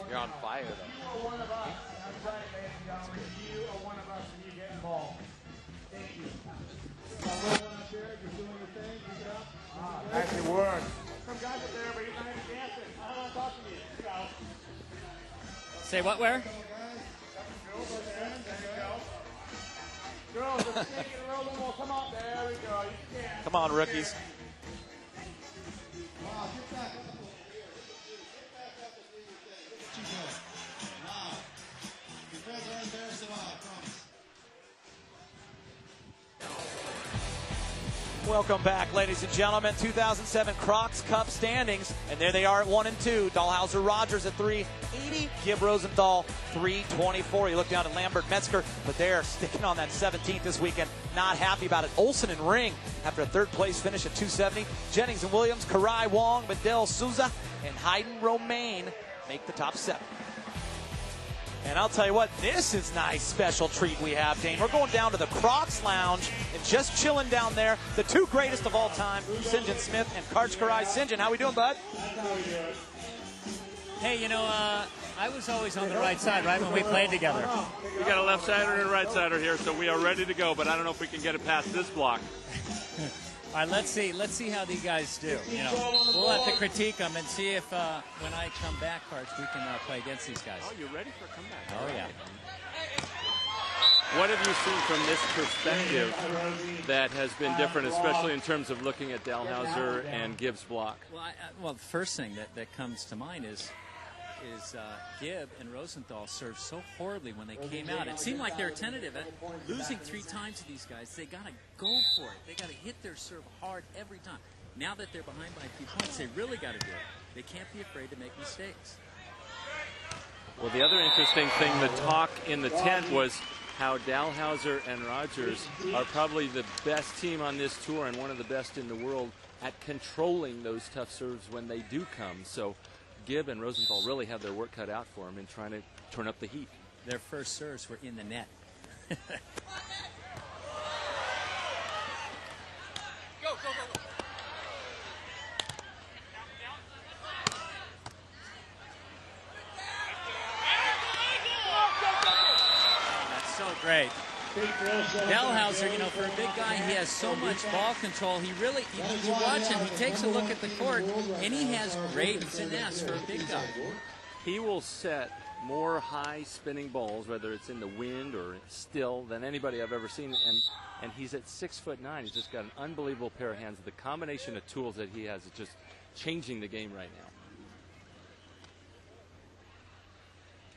You're on fire, though. You're one of us. That's right, ladies and gentlemen. You are one of us, and you get involved. Thank you. You're doing your thing. Pick it up. Nice work. Some guys up there, but you're not even dancing. I don't want to talk to you. You go. Say what, where? Girls, let's take it a little more. Come on, there we go. You can. Come on, rookies. Wow. Your friends are embarrassed Welcome back, ladies and gentlemen. 2007 Crocs Cup standings, and there they are at 1 and 2. Dahlhauser Rogers at 380, Gibb Rosenthal 324. You look down at Lambert Metzger, but they're sticking on that 17th this weekend. Not happy about it. Olsen and Ring after a third place finish at 270. Jennings and Williams, Karai Wong, Bedell Souza, and Hayden Romaine make the top 7. And I'll tell you what, this is nice special treat we have, Dane. We're going down to the Crocs Lounge and just chilling down there. The two greatest of all time, St. John Smith and Karch Karai. St. John, how we doing, bud? Hey, you know, I was always on the right side, right, when we played together. We got a left sider and a right sider here, so we are ready to go, but I don't know if we can get it past this block. All right, let's see how these guys do. You know, we'll have to critique them and see if when I come back, Karch, we can play against these guys. Oh, you're ready for a comeback? Oh, yeah. What have you seen from this perspective that has been different, especially in terms of looking at Dahlhauser and Gibb's block? Well, the first thing that comes to mind is Gibb and Rosenthal served so horribly when they came out. It seemed like they were tentative. Losing 3 times to these guys, they got to go for it. They got to hit their serve hard every time. Now that they're behind by a few points, they really got to do it. They can't be afraid to make mistakes. Well, the other interesting thing, the talk in the tent was how Dahlhauser and Rogers are probably the best team on this tour and one of the best in the world at controlling those tough serves when they do come. So Gibb and Rosenthal really have their work cut out for them in trying to turn up the heat. Their first serves were in the net. Go, go, go. That's so great. Dahlhauser, you know, for a big guy, he has so much ball control. He really, you watch him, he takes a look at the court, and he has great finesse for a big guy. He will set more high spinning balls, whether it's in the wind or still, than anybody I've ever seen. And he's at 6'9". He's just got an unbelievable pair of hands. The combination of tools that he has is just changing the game right now.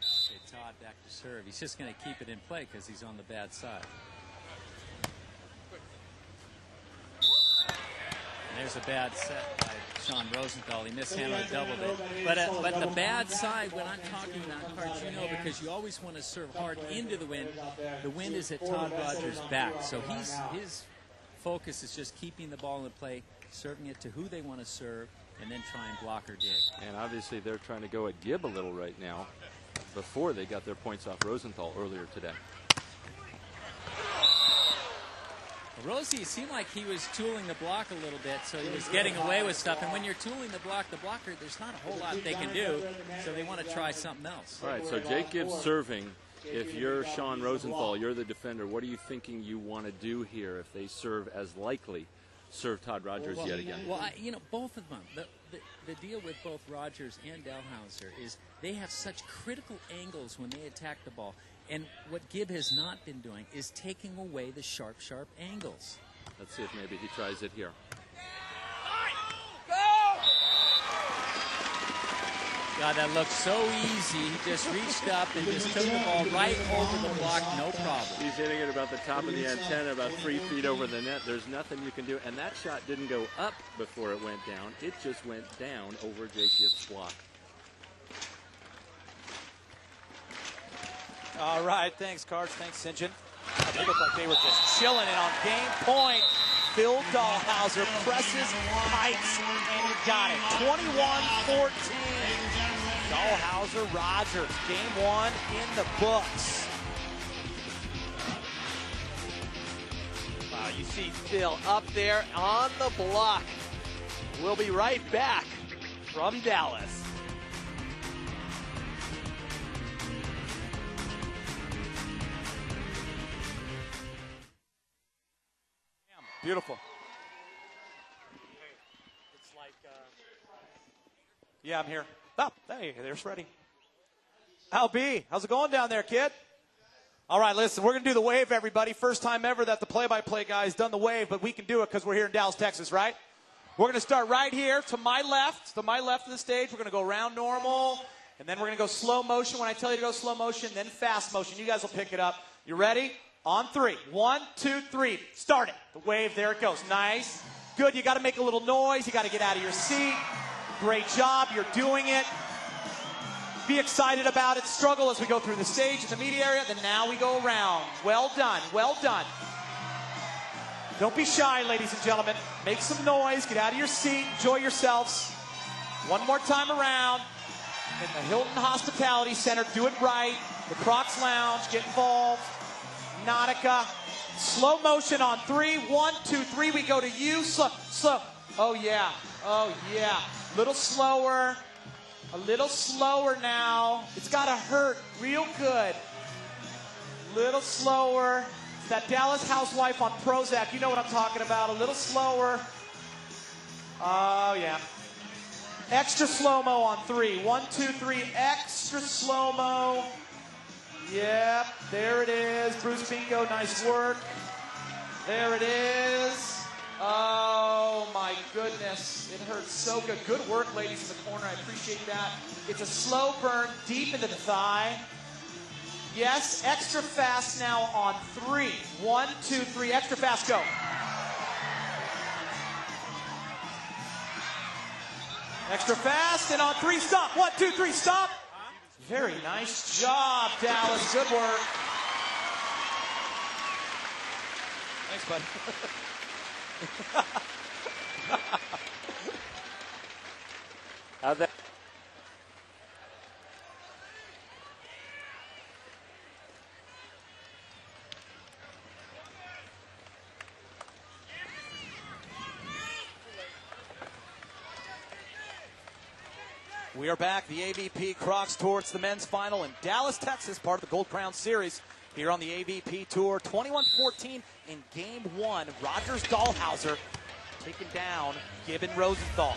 Okay, Todd back to serve. He's just going to keep it in play because he's on the bad side. And there's a bad set by Sean Rosenthal. He mishandled, doubled it. But the bad side, what I'm talking about, Karch, you know, because you always want to serve hard into the wind. The wind is at Todd Rogers' back. So his focus is just keeping the ball in play, serving it to who they want to serve, and then try and block or dig. And obviously they're trying to go at Gibb a little right now before they got their points off Rosenthal earlier today. Rosie, it seemed like he was tooling the block a little bit, so he was getting away with stuff. And when you're tooling the blocker, there's not a whole lot they can do, so they want to try something else. All right, so Jake Gibbs serving. If you're Sean Rosenthal, you're the defender, what are you thinking you want to do here if they serve as likely? Serve Todd Rogers yet again. Well, you know, both of them. The deal with both Rogers and Dahlhauser is they have such critical angles when they attack the ball. And what Gibb has not been doing is taking away the sharp angles. Let's see if maybe he tries it here. God, that looked so easy. He just reached up and just took the ball right over the block, no problem. He's hitting it about the top of the antenna, about 3 feet over the net. There's nothing you can do. And that shot didn't go up before it went down. It just went down over Jake Gibbs' block. All right, thanks, Karch. Thanks, St. John. They looked like they were just chilling it on game point. Phil Dahlhauser presses, pikes, and he got it. 21-14. Dahlhauser Rogers, game 1 in the books. Wow, you see Phil up there on the block. We'll be right back from Dallas. Beautiful. It's like, yeah, I'm here. Oh, hey, there's Freddie. Al B, how's it going down there, kid? All right, listen, we're going to do the wave, everybody. First time ever that the play-by-play guy's done the wave, but we can do it because we're here in Dallas, Texas, right? We're going to start right here to my left of the stage. We're going to go round normal, and then we're going to go slow motion when I tell you to go slow motion, then fast motion. You guys will pick it up. You ready? On 3. 1, 2, 3. Start it. The wave, there it goes. Nice. Good. You got to make a little noise. You got to get out of your seat. Great job. You're doing it. Be excited about it. Struggle as we go through the stage in the media area. Then now we go around. Well done. Well done. Don't be shy, ladies and gentlemen. Make some noise. Get out of your seat. Enjoy yourselves. One more time around. In the Hilton Hospitality Center. Do it right. The Crocs Lounge. Get involved. Nautica. Slow motion on 3. 1, 2, 3. We go to you. Slow. Slow. Oh, yeah. Oh, yeah. Little slower. A little slower now. It's got to hurt real good. Little slower. It's that Dallas housewife on Prozac. You know what I'm talking about. A little slower. Oh, yeah. Extra slow-mo on 3. 1, 2, 3. Extra slow-mo. Yep, there it is. Bruce Bingo, nice work. There it is. Oh, my goodness. It hurts so good. Good work, ladies in the corner. I appreciate that. It's a slow burn deep into the thigh. Yes, extra fast now on 3. 1, 2, 3. Extra fast, go. Extra fast, and on 3, stop. 1, 2, 3, stop. Very nice job, Dallas. Good work. Thanks, bud. How'd that? We are back. The AVP Crocs towards the men's final in Dallas, Texas, part of the Gold Crown Series here on the AVP Tour. 21-14 in Game 1. Rogers Dahlhauser taking down Gibbon Rosenthal.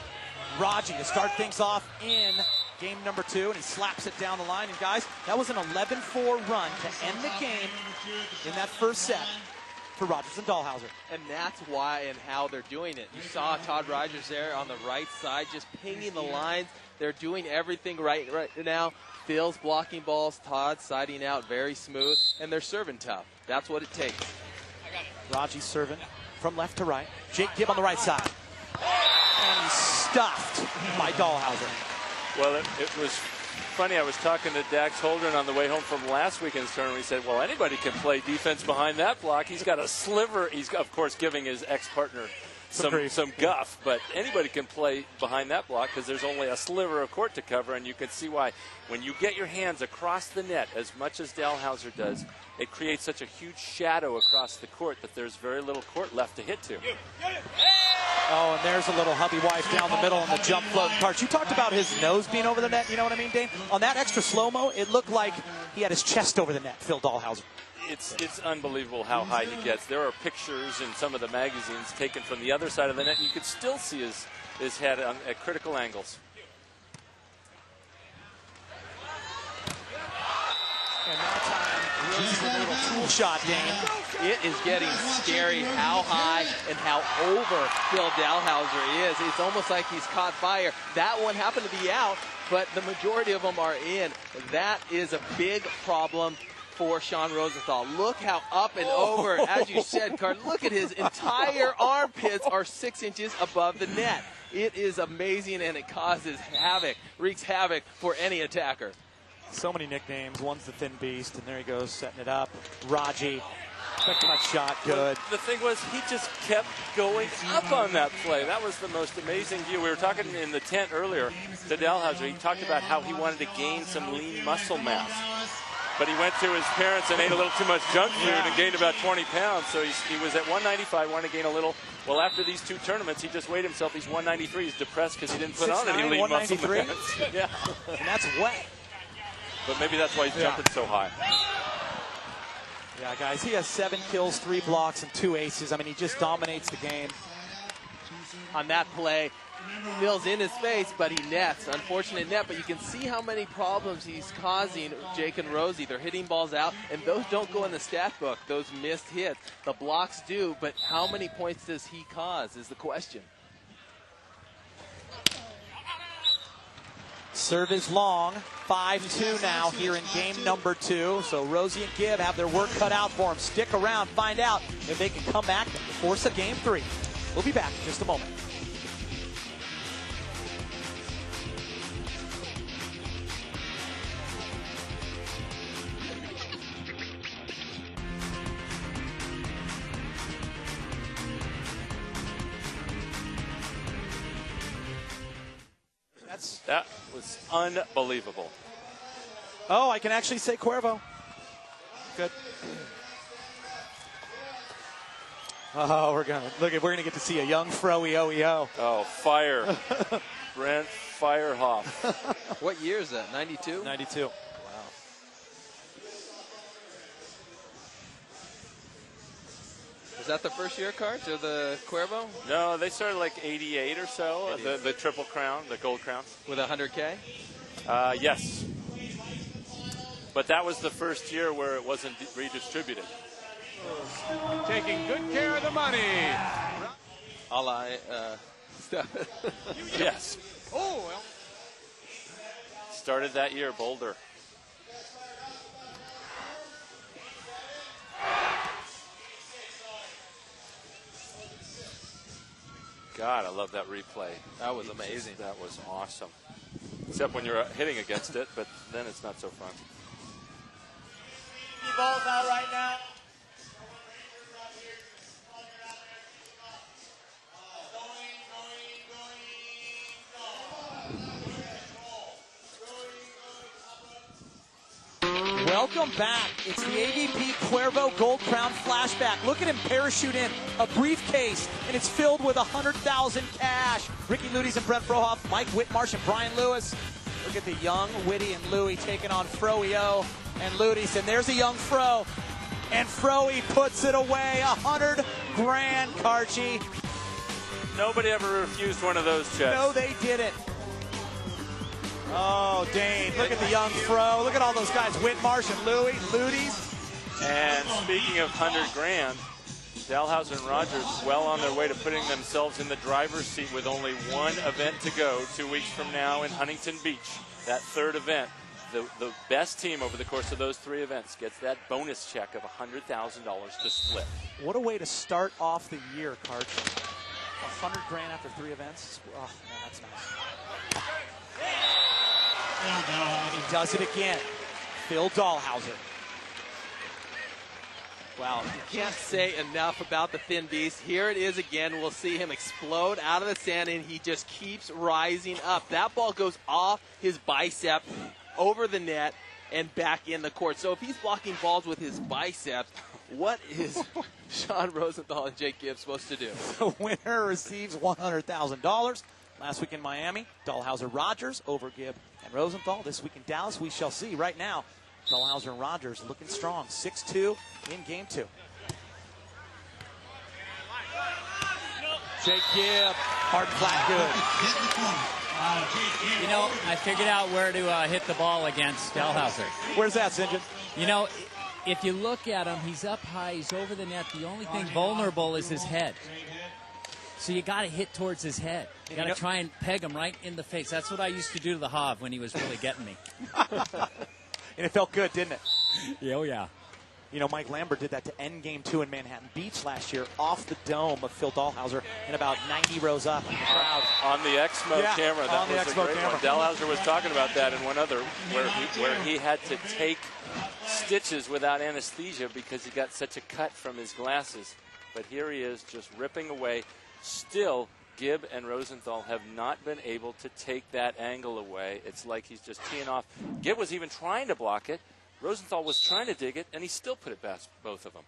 Raji to start things off in game number 2, and he slaps it down the line. And guys, that was an 11-4 run to end the game in that first set for Rogers and Dahlhauser. And that's why and how they're doing it. You saw Todd Rogers there on the right side, just pinging the lines. They're doing everything right now. Phil's blocking balls, Todd siding out very smooth, and they're serving tough. That's what it takes. Raji's serving from left to right. Jake Gibb on the right side. And he's stuffed by Dahlhauser. Well, it was funny. I was talking to Dax Holdren on the way home from last weekend's tournament. He said, well, anybody can play defense behind that block. He's got a sliver. He's, of course, giving his ex-partner some guff, but anybody can play behind that block because there's only a sliver of court to cover, and you can see why. When you get your hands across the net as much as Dahlhauser does, it creates such a huge shadow across the court that there's very little court left to hit to. Oh, and there's a little hubby wife down the middle on the jump float parts. You talked about his nose being over the net, you know what I mean, Dave? On that extra slow-mo, it looked like he had his chest over the net, Phil Dahlhauser. It's unbelievable how high he gets. There are pictures in some of the magazines taken from the other side of the net, and you could still see his head at critical angles. And that time, really a little tool shot, Dane. It is getting scary how high and how over Phil Dahlhauser is. It's almost like he's caught fire. That one happened to be out, but the majority of them are in. That is a big problem for Sean Rosenthal. Look how up and over, as you said, Card, look at his entire armpits are 6 inches above the net. It is amazing, and it causes havoc, wreaks havoc for any attacker. So many nicknames. One's the Thin Beast, and there he goes, setting it up. Raji, quick cut shot, good. Well, the thing was, he just kept going up on that play. That was the most amazing view. We were talking in the tent earlier to Dahlhauser. He talked about how he wanted to gain some lean muscle mass. But he went to his parents and ate a little too much junk food and gained about 20 pounds. So he was at 195, wanted to gain a little. Well, after these 2 tournaments, he just weighed himself. He's 193. He's depressed because he didn't put on any lean muscle mass. Yeah. And that's wet. But maybe that's why he's jumping so high. Yeah, guys, he has 7 kills, 3 blocks, and 2 aces. I mean, he just dominates the game. On that play, Phil's in his face, but he nets. Unfortunate net, but you can see how many problems he's causing Jake and Rosie. They're hitting balls out, and those don't go in the stat book, those missed hits. The blocks do, but how many points does he cause is the question. Serve is long. 5-2 now here in game number 2. So Rosie and Gibb have their work cut out for them. Stick around, find out if they can come back and force a game 3. We'll be back in just a moment. That was unbelievable. Oh, I can actually say Cuervo. Good. Oh, we're gonna get to see a young Froey OEO. Oh, fire. Brent Firehoff. What year is that? 92? 92. Wow. Was that the first year cards or the Cuervo? No, they started like 88 or so, the Triple Crown, the Gold Crown. With 100K? Yes. But that was the first year where it wasn't redistributed. Taking good care of the money. Yes. Oh, well. Started that year, Boulder. God, I love that replay. That was amazing. That was awesome. Except when you're hitting against it, but then it's not so fun. Ball's out right now. Welcome back. It's the AVP Cuervo Gold Crown flashback. Look at him parachute in a briefcase, and it's filled with 100,000 cash. Ricky Ludes and Brent Frohoff, Mike Whitmarsh and Brian Lewis. Look at the young Whitty and Louie taking on Froeo and Ludes, and there's a young Fro, and Froey puts it away. 100 grand, Karchi. Nobody ever refused one of those checks. No, they didn't. Oh, Dane, look at the young Fro. Look at all those guys, Whitmarsh and Louie, Ludes. And speaking of 100 grand, Dalhouser and Rogers well on their way to putting themselves in the driver's seat with only one event to go 2 weeks from now in Huntington Beach. That third event, the best team over the course of those 3 events gets that bonus check of $100,000 to split. What a way to start off the year, Karch. 100 grand after 3 events. Oh, man, that's nice. He does it again. Phil Dalhouser. Wow, you can't say enough about the thin beast. Here it is again. We'll see him explode out of the sand, and he just keeps rising up. That ball goes off his bicep, over the net, and back in the court. So if he's blocking balls with his biceps, what is Sean Rosenthal and Jake Gibbs supposed to do? The winner receives $100,000. Last week in Miami, Dalhouser Rogers over Gibb and Rosenthal. This week in Dallas, we shall see. Right now, Dalhouser and Rogers looking strong. 6-2 in game 2. Jake Gibb, hard and flat, good. You know, I figured out where to hit the ball against Dalhouser. Where's that, St. John? You know, if you look at him, he's up high, he's over the net. The only thing vulnerable is his head. So you got to hit towards his head. You got to try and peg him right in the face. That's what I used to do to the Hav when he was really getting me. And it felt good, didn't it? Yeah, oh, yeah. You know, Mike Lambert did that to end game 2 in Manhattan Beach last year off the dome of Phil Dalhouser and about 90 rows up in the crowd. On the Exmo camera, that was a great one. Dalhouser was talking about that in one other where he had to take stitches without anesthesia because he got such a cut from his glasses. But here he is just ripping away. Still, Gibb and Rosenthal have not been able to take that angle away. It's like he's just teeing off. Gibb was even trying to block it. Rosenthal was trying to dig it, and he still put it past both of them.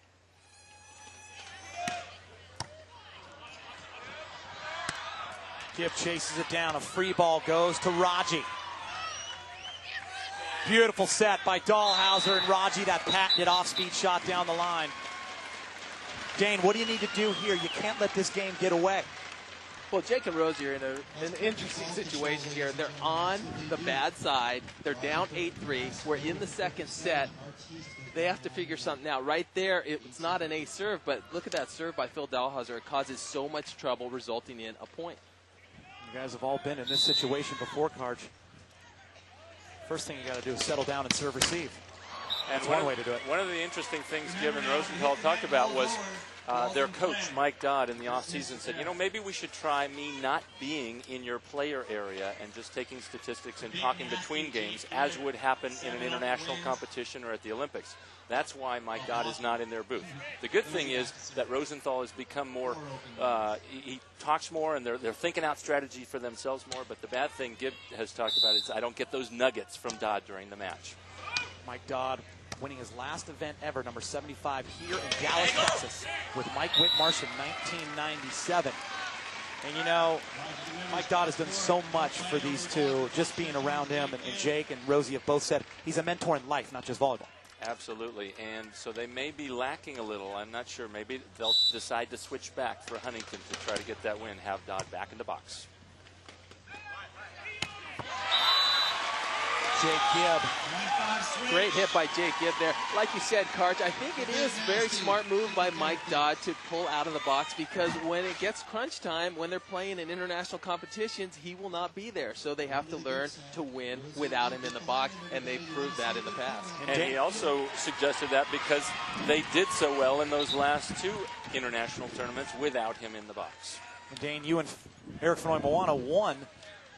Gibb chases it down. A free ball goes to Raji. Beautiful set by Dalhouser and Raji. That patented off-speed shot down the line. Dane, what do you need to do here? You can't let this game get away. Well, Jake and Rosie are in an interesting situation here. They're on the bad side. They're down 8-3. We're in the second set. They have to figure something out. Right there, it's not an ace serve, but look at that serve by Phil Dalhouser. It causes so much trouble, resulting in a point. You guys have all been in this situation before, Karch. First thing you got to do is settle down and serve receive. And That's one way to do it. One of the interesting things Gibb and Rosenthal talked about was their coach, Mike Dodd, in the offseason said, you know, maybe we should try me not being in your player area and just taking statistics and talking between games, as would happen in an international competition or at the Olympics. That's why Mike Dodd is not in their booth. The good thing is that Rosenthal has become more, he talks more, and they're thinking out strategy for themselves more. But the bad thing Gibb has talked about is I don't get those nuggets from Dodd during the match. Mike Dodd winning his last event ever, number 75, here in Dallas, Texas, with Mike Whitmarsh in 1997. And, you know, Mike Dodd has done so much for these two, just being around him. And Jake and Rosie have both said he's a mentor in life, not just volleyball. Absolutely, and so they may be lacking a little. I'm not sure. Maybe they'll decide to switch back for Huntington to try to get that win, have Dodd back in the box. Jake Gibb. Great hit by Jake Gibb there. Like you said, Karch, I think it is a very smart move by Mike Dodd to pull out of the box, because when it gets crunch time, when they're playing in international competitions, he will not be there. So they have to learn to win without him in the box, and they've proved that in the past. And he also suggested that because they did so well in those last two international tournaments without him in the box. And Dane, you and Eric Fenoy Moana won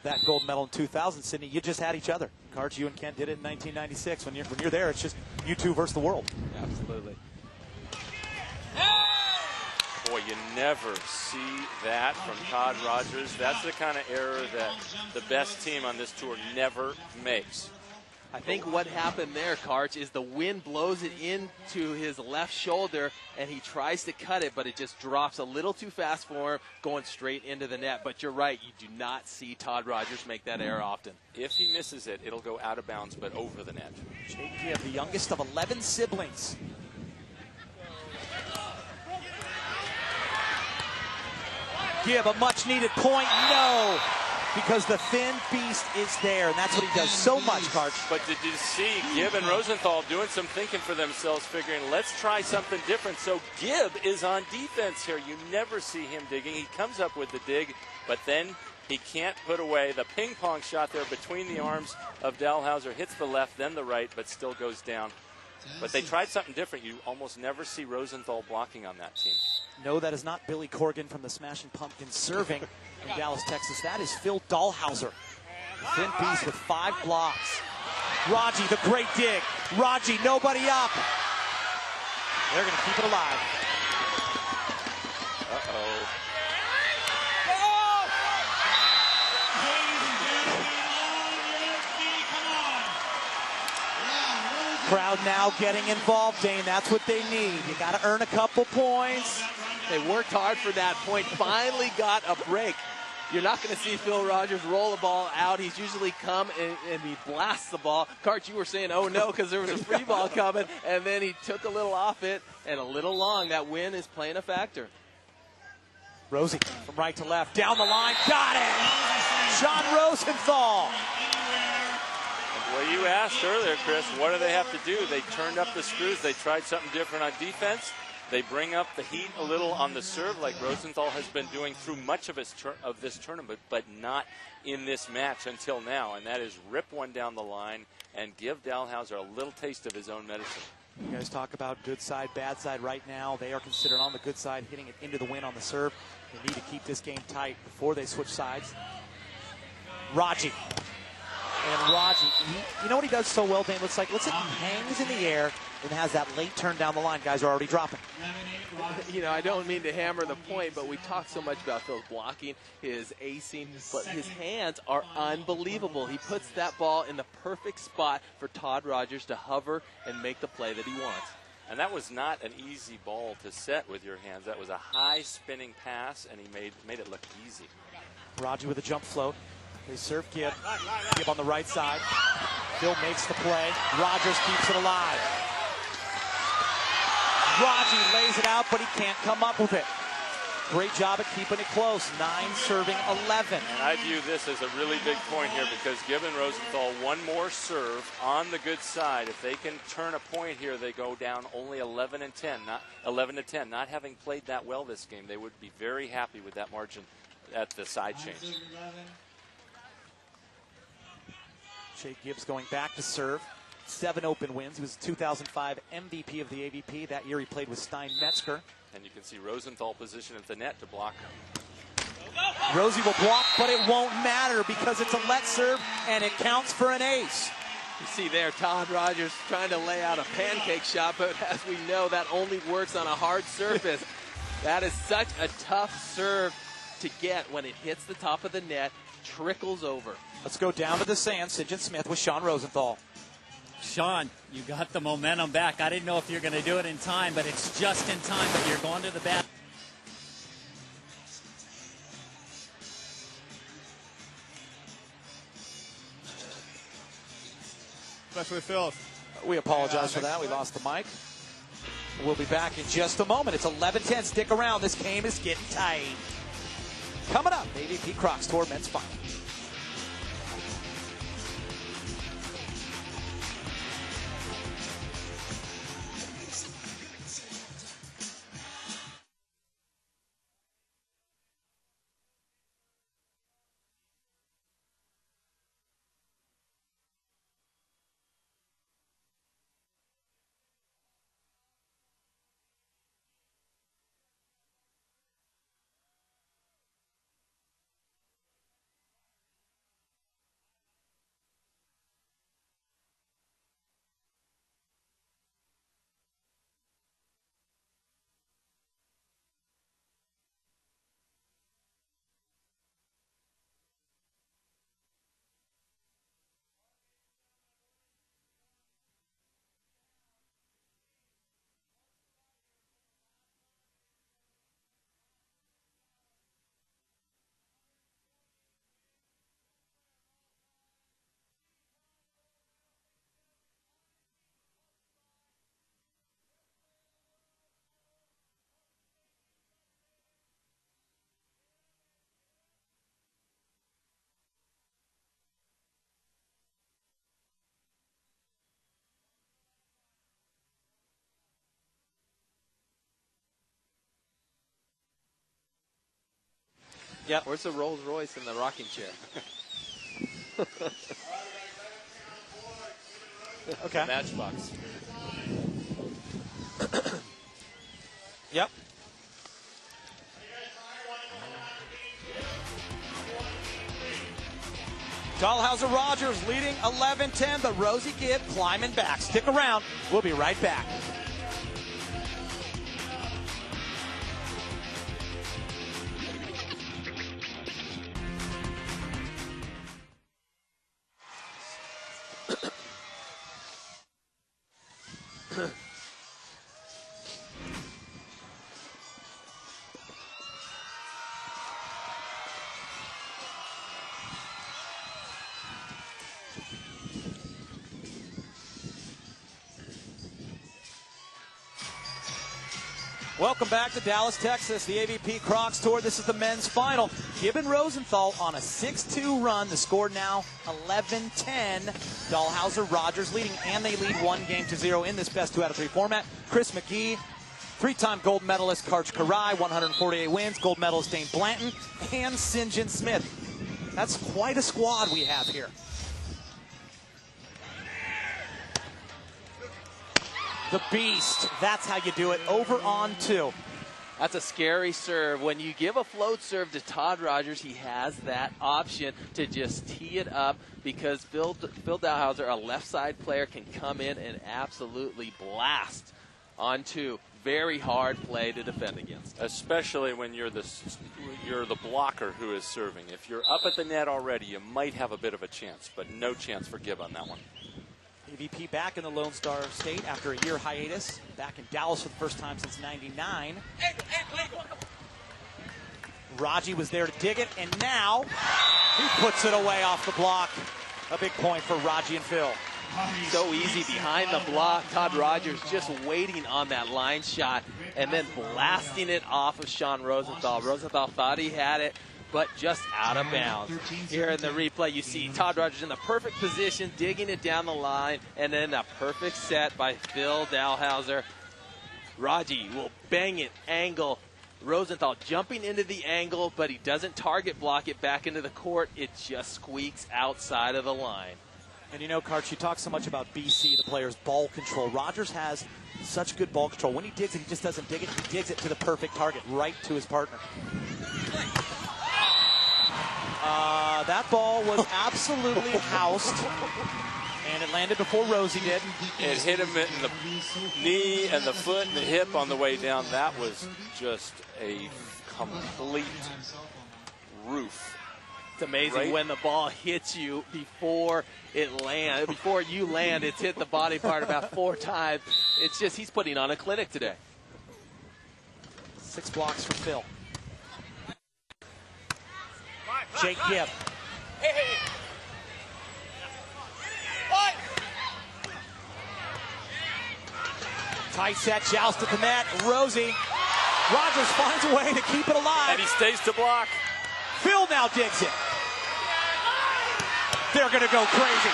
that gold medal in 2000. Sydney, you just had each other. Karch, you and Kent did it in 1996. When you're there, it's just you two versus the world. Absolutely. Boy, you never see that from Todd Rogers. That's the kind of error that the best team on this tour never makes. I think what happened there, Karch, is the wind blows it into his left shoulder, and he tries to cut it, but it just drops a little too fast for him, going straight into the net. But you're right, you do not see Todd Rogers make that error often. If he misses it, it'll go out of bounds, but over the net. Jake Gibb, the youngest of 11 siblings. Gibb, a much-needed point. No! Because the thin beast is there, and that's what he does so much, Karch. But did you see Gibb and Rosenthal doing some thinking for themselves, figuring, let's try something different? So Gibb is on defense here. You never see him digging. He comes up with the dig, but then he can't put away the ping-pong shot there between the arms of Dalhouser. Hits the left, then the right, but still goes down. But they tried something different. You almost never see Rosenthal blocking on that team. No, that is not Billy Corgan from the Smashing Pumpkins serving in Dallas, Texas. That is Phil Dahlhauser. Thin piece with 5 blocks. Raji, the great dig. Raji, nobody up. They're going to keep it alive. Uh-oh. Crowd now getting involved, Dane. That's what they need. You got to earn a couple points. They worked hard for that point. Finally got a break. You're not going to see Phil Rogers roll the ball out. He's usually come and he blasts the ball. Karch, you were saying, oh no, because there was a free ball coming, and then he took a little off it and a little long. That win is playing a factor. Rosie from right to left, down the line, got it! Sean Rosenthal. Well, you asked earlier, Chris, what do they have to do? They turned up the screws. They tried something different on defense. They bring up the heat a little on the serve, like Rosenthal has been doing through much of this tournament, but not in this match until now. And that is rip one down the line and give Dalhouser a little taste of his own medicine. You guys talk about good side, bad side right now. They are considered on the good side, hitting it into the win on the serve. They need to keep this game tight before they switch sides. Raji. And Raji, you know what he does so well, Dane? Looks like he hangs in the air and has that late turn down the line. Guys are already dropping. You know, I don't mean to hammer the point, but we talk so much about Phil's blocking, his acing, but his hands are unbelievable. He puts that ball in the perfect spot for Todd Rogers to hover and make the play that he wants. And that was not an easy ball to set with your hands. That was a high spinning pass, and he made it look easy. Raji with a jump float. They serve Gibb. Gibb on the right side. Phil makes the play. Rogers keeps it alive. Raji lays it out, but he can't come up with it. Great job at keeping it close. 9 serving 11. And I view this as a really big point here because Gibb and Rosenthal, one more serve on the good side. If they can turn a point here, they go down only 11 and 10, not 11 to 10. Not having played that well this game, they would be very happy with that margin at the side change. Jake Gibbs going back to serve. 7 open wins. He was 2005 MVP of the AVP. That year he played with Stein Metzger. And you can see Rosenthal positioned at the net to block. Rosie will block, but it won't matter because it's a let serve, and it counts for an ace. You see there, Todd Rogers trying to lay out a pancake shot, but as we know, that only works on a hard surface. That is such a tough serve to get when it hits the top of the net, trickles over. Let's go down to the sand. St. John Smith with Sean Rosenthal. Sean, you got the momentum back. I didn't know if you're going to do it in time, but it's just in time, but you're going to the bat. Especially Phil. We apologize for that. We lost the mic. We'll be back in just a moment. It's 11:10. Stick around. This game is getting tight. Coming up, AVP Crocs Tour Men's Final. Yep. Where's the Rolls Royce in the rocking chair? Okay. Matchbox. Yep. Dahlhauser Rogers leading 11-10, but Rosie Gibb climbing back. Stick around. We'll be right back. Welcome back to Dallas, Texas, the AVP Crocs Tour. This is the men's final. Gibb and Rosenthal on a 6-2 run. The score now 11-10. Dahlhauser Rogers leading, and they lead 1-0 in this best 2-out-of-3 format. Chris McGee, 3-time gold medalist Karch Karai, 148 wins, gold medalist Dane Blanton, and St. John Smith. That's quite a squad we have here. The beast. That's how you do it. Over on 2. That's a scary serve. When you give a float serve to Todd Rogers, he has that option to just tee it up because Phil Dahlhauser, a left side player, can come in and absolutely blast on 2. Very hard play to defend against. Especially when you're the blocker who is serving. If you're up at the net already, you might have a bit of a chance, but no chance for Gibb on that one. AVP back in the Lone Star State after a year hiatus. Back in Dallas for the first time since '99. Raji was there to dig it, and now he puts it away off the block. A big point for Raji and Phil. So easy behind the block. Todd Rogers just waiting on that line shot and then blasting it off of Sean Rosenthal. Rosenthal thought he had it, but just out of bounds. Here in the replay, you see Todd Rogers in the perfect position, digging it down the line, and then a perfect set by Phil Dahlhauser. Raji will bang it, angle. Rosenthal jumping into the angle, but he doesn't target block it back into the court. It just squeaks outside of the line. And you know, Karch, you talk so much about BC, the player's ball control. Rogers has such good ball control. When he digs it, he just doesn't dig it. He digs it to the perfect target, right to his partner. That ball was absolutely housed, and it landed before Rosie did. It hit him in the knee and the foot and the hip on the way down. That was just a complete roof. It's amazing when the ball hits you before it lands. Before you land, it's hit the body part about 4 times. It's just, he's putting on a clinic today. 6 blocks for Phil. Jake Gibb. Tight set, joust at the net. Rosie. Rogers finds a way to keep it alive. And he stays to block. Phil now digs it. They're going to go crazy.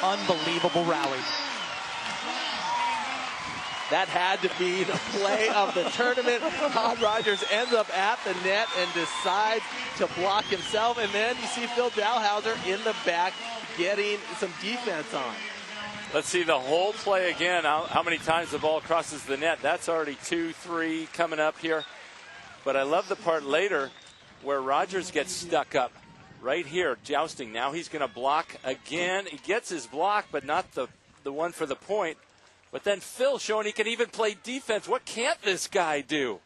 Unbelievable rally. That had to be the play of the tournament. Todd Rogers ends up at the net and decides to block himself. And then you see Phil Dalhouser in the back getting some defense on. Let's see the whole play again. How many times the ball crosses the net. That's already 2, 3 coming up here. But I love the part later where Rogers gets stuck up right here, jousting. Now he's going to block again. He gets his block, but not the one for the point. But then Phil showing he can even play defense. What can't this guy do?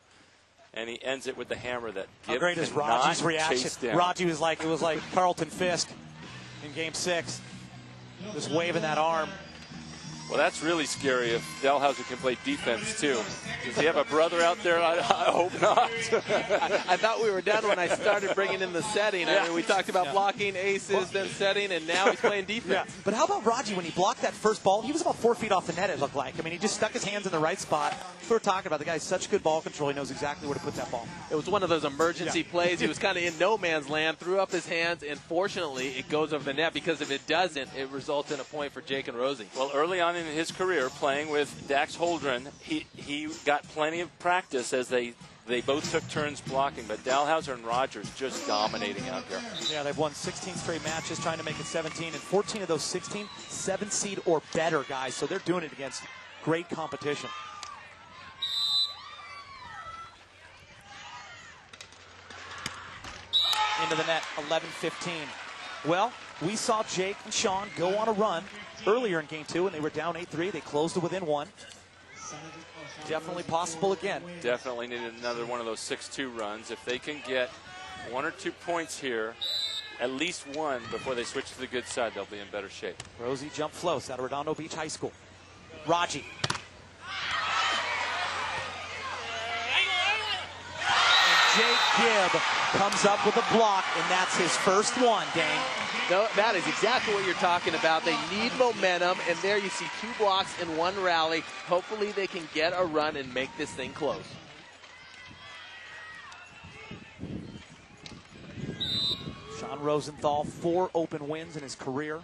And he ends it with the hammer that Gibb How great is Raji's reaction? Raji was like, it was like Carlton Fisk in Game 6, just waving that arm. Well, that's really scary if Dalhouser can play defense, too. Does he have a brother out there? I hope not. I thought we were done when I started bringing in the setting. I mean, we talked about blocking, aces, then setting, and now he's playing defense. But how about Raji when he blocked that first ball? He was about 4 feet off the net, it looked like. I mean, he just stuck his hands in the right spot. We were talking about the guy has such good ball control. He knows exactly where to put that ball. It was one of those emergency plays. He was kind of in no man's land, threw up his hands, and fortunately, it goes over the net because if it doesn't, it results in a point for Jake and Rosie. Well, early on in his career playing with Dax Holdren, he got plenty of practice as they both took turns blocking, but Dalhouser and Rogers just dominating out there. Yeah, they've won 16 straight matches, trying to make it 17, and 14 of those 16, 7 seed or better guys, so they're doing it against great competition. Into the net, 11-15. Well, we saw Jake and Sean go on a run earlier in Game 2, and they were down 8-3. They closed it within 1. Definitely possible again. Definitely needed another one of those 6-2 runs. If they can get 1 or 2 points here, at least 1 before they switch to the good side, they'll be in better shape. Rosie jump floats out of Redondo Beach High School. Raji. Jake Gibb comes up with a block, and that's his first one, Dane. No, that is exactly what you're talking about. They need momentum, and there you see 2 blocks in 1 rally. Hopefully they can get a run and make this thing close. Sean Rosenthal, 4 open wins in his career.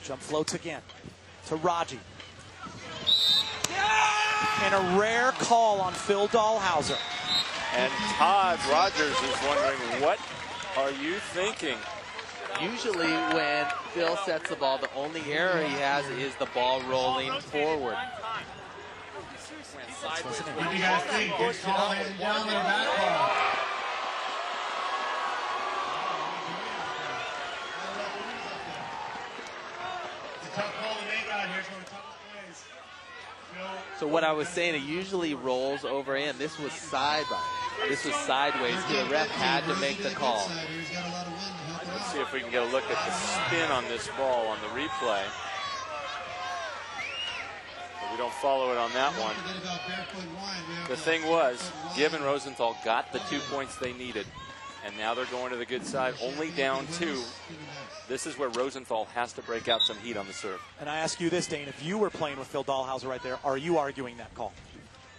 Jump floats again to Raji. And a rare call on Phil Dalhouser. And Todd Rogers is wondering, what are you thinking? Usually when Phil sets the ball, the only error he has is the ball rolling forward. What do you guys think? Good call, ladies and gentlemen, back call. It's a tough call to make out here. It's one of the toughest plays. So what I was saying, it usually rolls over in. This was This was sideways. The ref had to make the call. Let's see if we can get a look at the spin on this ball on the replay. But we don't follow it on that one. The thing was, Gibb and Rosenthal got the 2 points they needed, and now they're going to the good side, only down 2. This is where Rosenthal has to break out some heat on the serve. And I ask you this, Dane, if you were playing with Phil Dalhouser right there, are you arguing that call?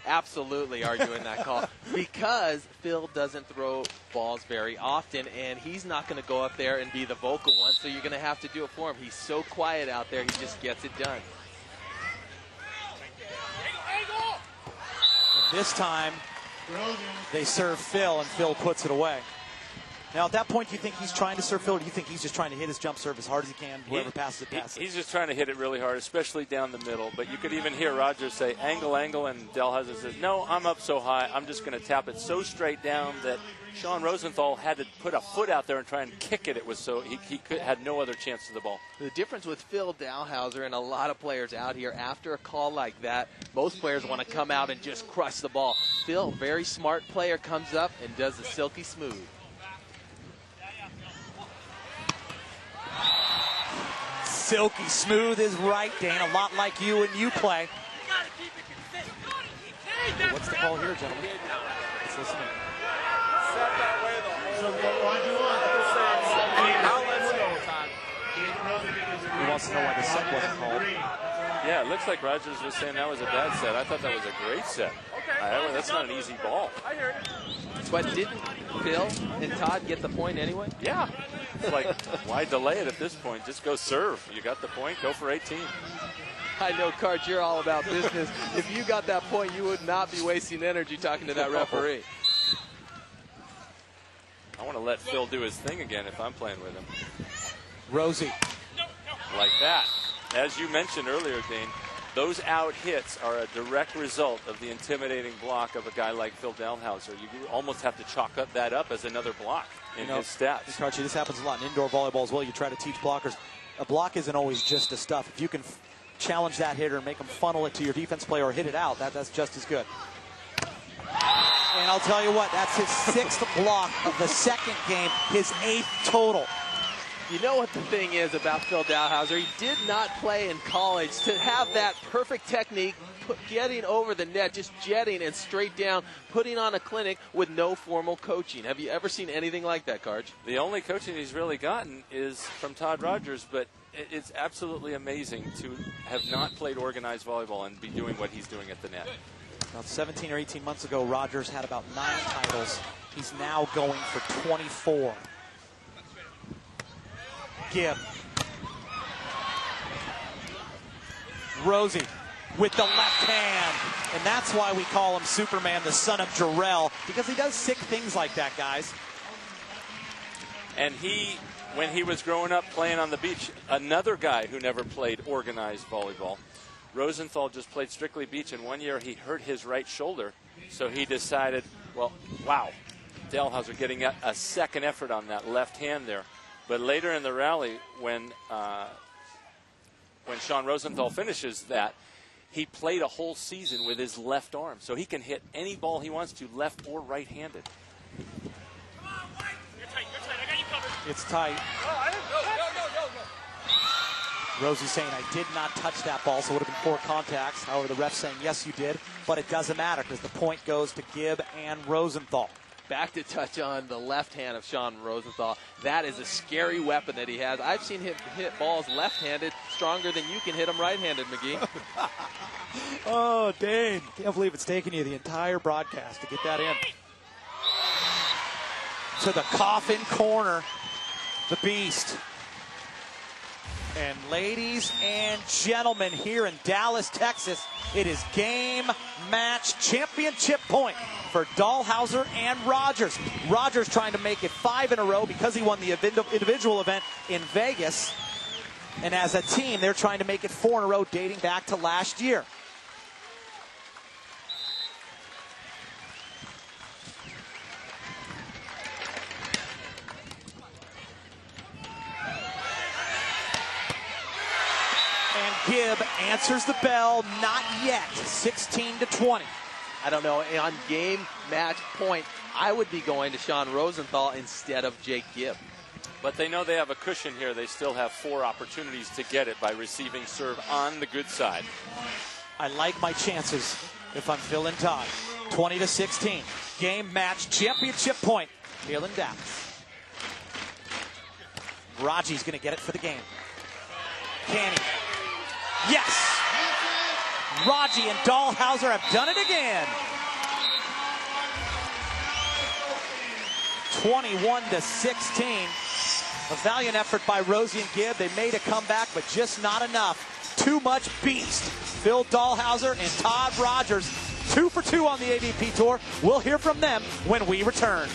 Absolutely arguing that call, because Phil doesn't throw balls very often, and he's not going to go up there and be the vocal one, so you're going to have to do it for him. He's so quiet out there, he just gets it done. And this time, They serve Phil, and Phil puts it away. Now, at that point, do you think he's trying to serve Phil, or do you think he's just trying to hit his jump serve as hard as he can, whoever passes it, passes it? He's just trying to hit it really hard, especially down the middle. But you could even hear Rogers say, angle, angle, and Dalhousie says, no, I'm up so high, I'm just going to tap it so straight down that Sean Rosenthal had to put a foot out there and try and kick it. It was so had no other chance to the ball. The difference with Phil Dalhouser and a lot of players out here, after a call like that, most players want to come out and just crush the ball. Phil, very smart player, comes up and does the silky smooth. Silky smooth is right, Dane. A lot like you and you play. What's the call here, gentlemen? Let's listen in. Set that way the whole He wants to know why the set wasn't called. Yeah, it looks like Rogers was saying that was a bad set. I thought that was a great set. That's not an easy ball. But didn't Phil and Todd get the point anyway? Yeah. It's like, why delay it at this point? Just go serve. You got the point. Go for 18. I know, Cart, you're all about business. If you got that point, you would not be wasting energy talking to that referee. I want to let Phil do his thing again if I'm playing with him. Rosie. Like that. As you mentioned earlier, Dane, those out hits are a direct result of the intimidating block of a guy like Phil Dalhouser. You almost have to chalk that up as another block in his stats. Archie, this happens a lot in indoor volleyball as well. You try to teach blockers. A block isn't always just a stuff. If you can challenge that hitter and make them funnel it to your defense player or hit it out, that's just as good. And I'll tell you what, that's his 6th block of the second game, his 8th total. You know what the thing is about Phil Dalhouser? He did not play in college. To have that perfect technique, getting over the net, just jetting and straight down, putting on a clinic with no formal coaching. Have you ever seen anything like that, Karj? The only coaching he's really gotten is from Todd Rogers, but it's absolutely amazing to have not played organized volleyball and be doing what he's doing at the net. About 17 or 18 months ago, Rogers had about 9 titles. He's now going for 24. Gibb. Rosie with the left hand. And that's why we call him Superman, the son of Jarrell, because he does sick things like that, guys. And when he was growing up playing on the beach, another guy who never played organized volleyball, Rosenthal just played strictly beach, and one year he hurt his right shoulder, so he decided, well, wow, Dalhouser getting a second effort on that left hand there. But later in the rally, when Sean Rosenthal finishes that, he played a whole season with his left arm, so he can hit any ball he wants to, left or right-handed. It's tight. Rosie saying, I did not touch that ball, so it would have been 4 contacts. However, the ref saying, yes, you did. But it doesn't matter because the point goes to Gibb and Rosenthal. Back to touch on the left hand of Sean Rosenthal. That is a scary weapon that he has. I've seen him hit balls left-handed stronger than you can hit them right-handed, McGee. Oh, Dane. Can't believe it's taken you the entire broadcast to get that in. To the coffin corner, the beast. And ladies and gentlemen, here in Dallas, Texas, it is game, match, championship point for Dalhouser and Rogers. Rogers trying to make it 5 in a row because he won the individual event in Vegas. And as a team, they're trying to make it 4 in a row dating back to last year. Gibb answers the bell, not yet, 16-20. I don't know, on game, match, point, I would be going to Sean Rosenthal instead of Jake Gibb. But they know they have a cushion here. They still have 4 opportunities to get it by receiving serve on the good side. I like my chances if I'm Phil and Todd. 20-16, game, match, championship point, here in Dallas. Raji's going to get it for the game. Can he? Yes! Raji and Dalhouser have done it again. 21-16. A valiant effort by Rosie and Gibb. They made a comeback, but just not enough. Too much beast. Phil Dalhouser and Todd Rogers 2 for 2 on the AVP Tour. We'll hear from them when we return.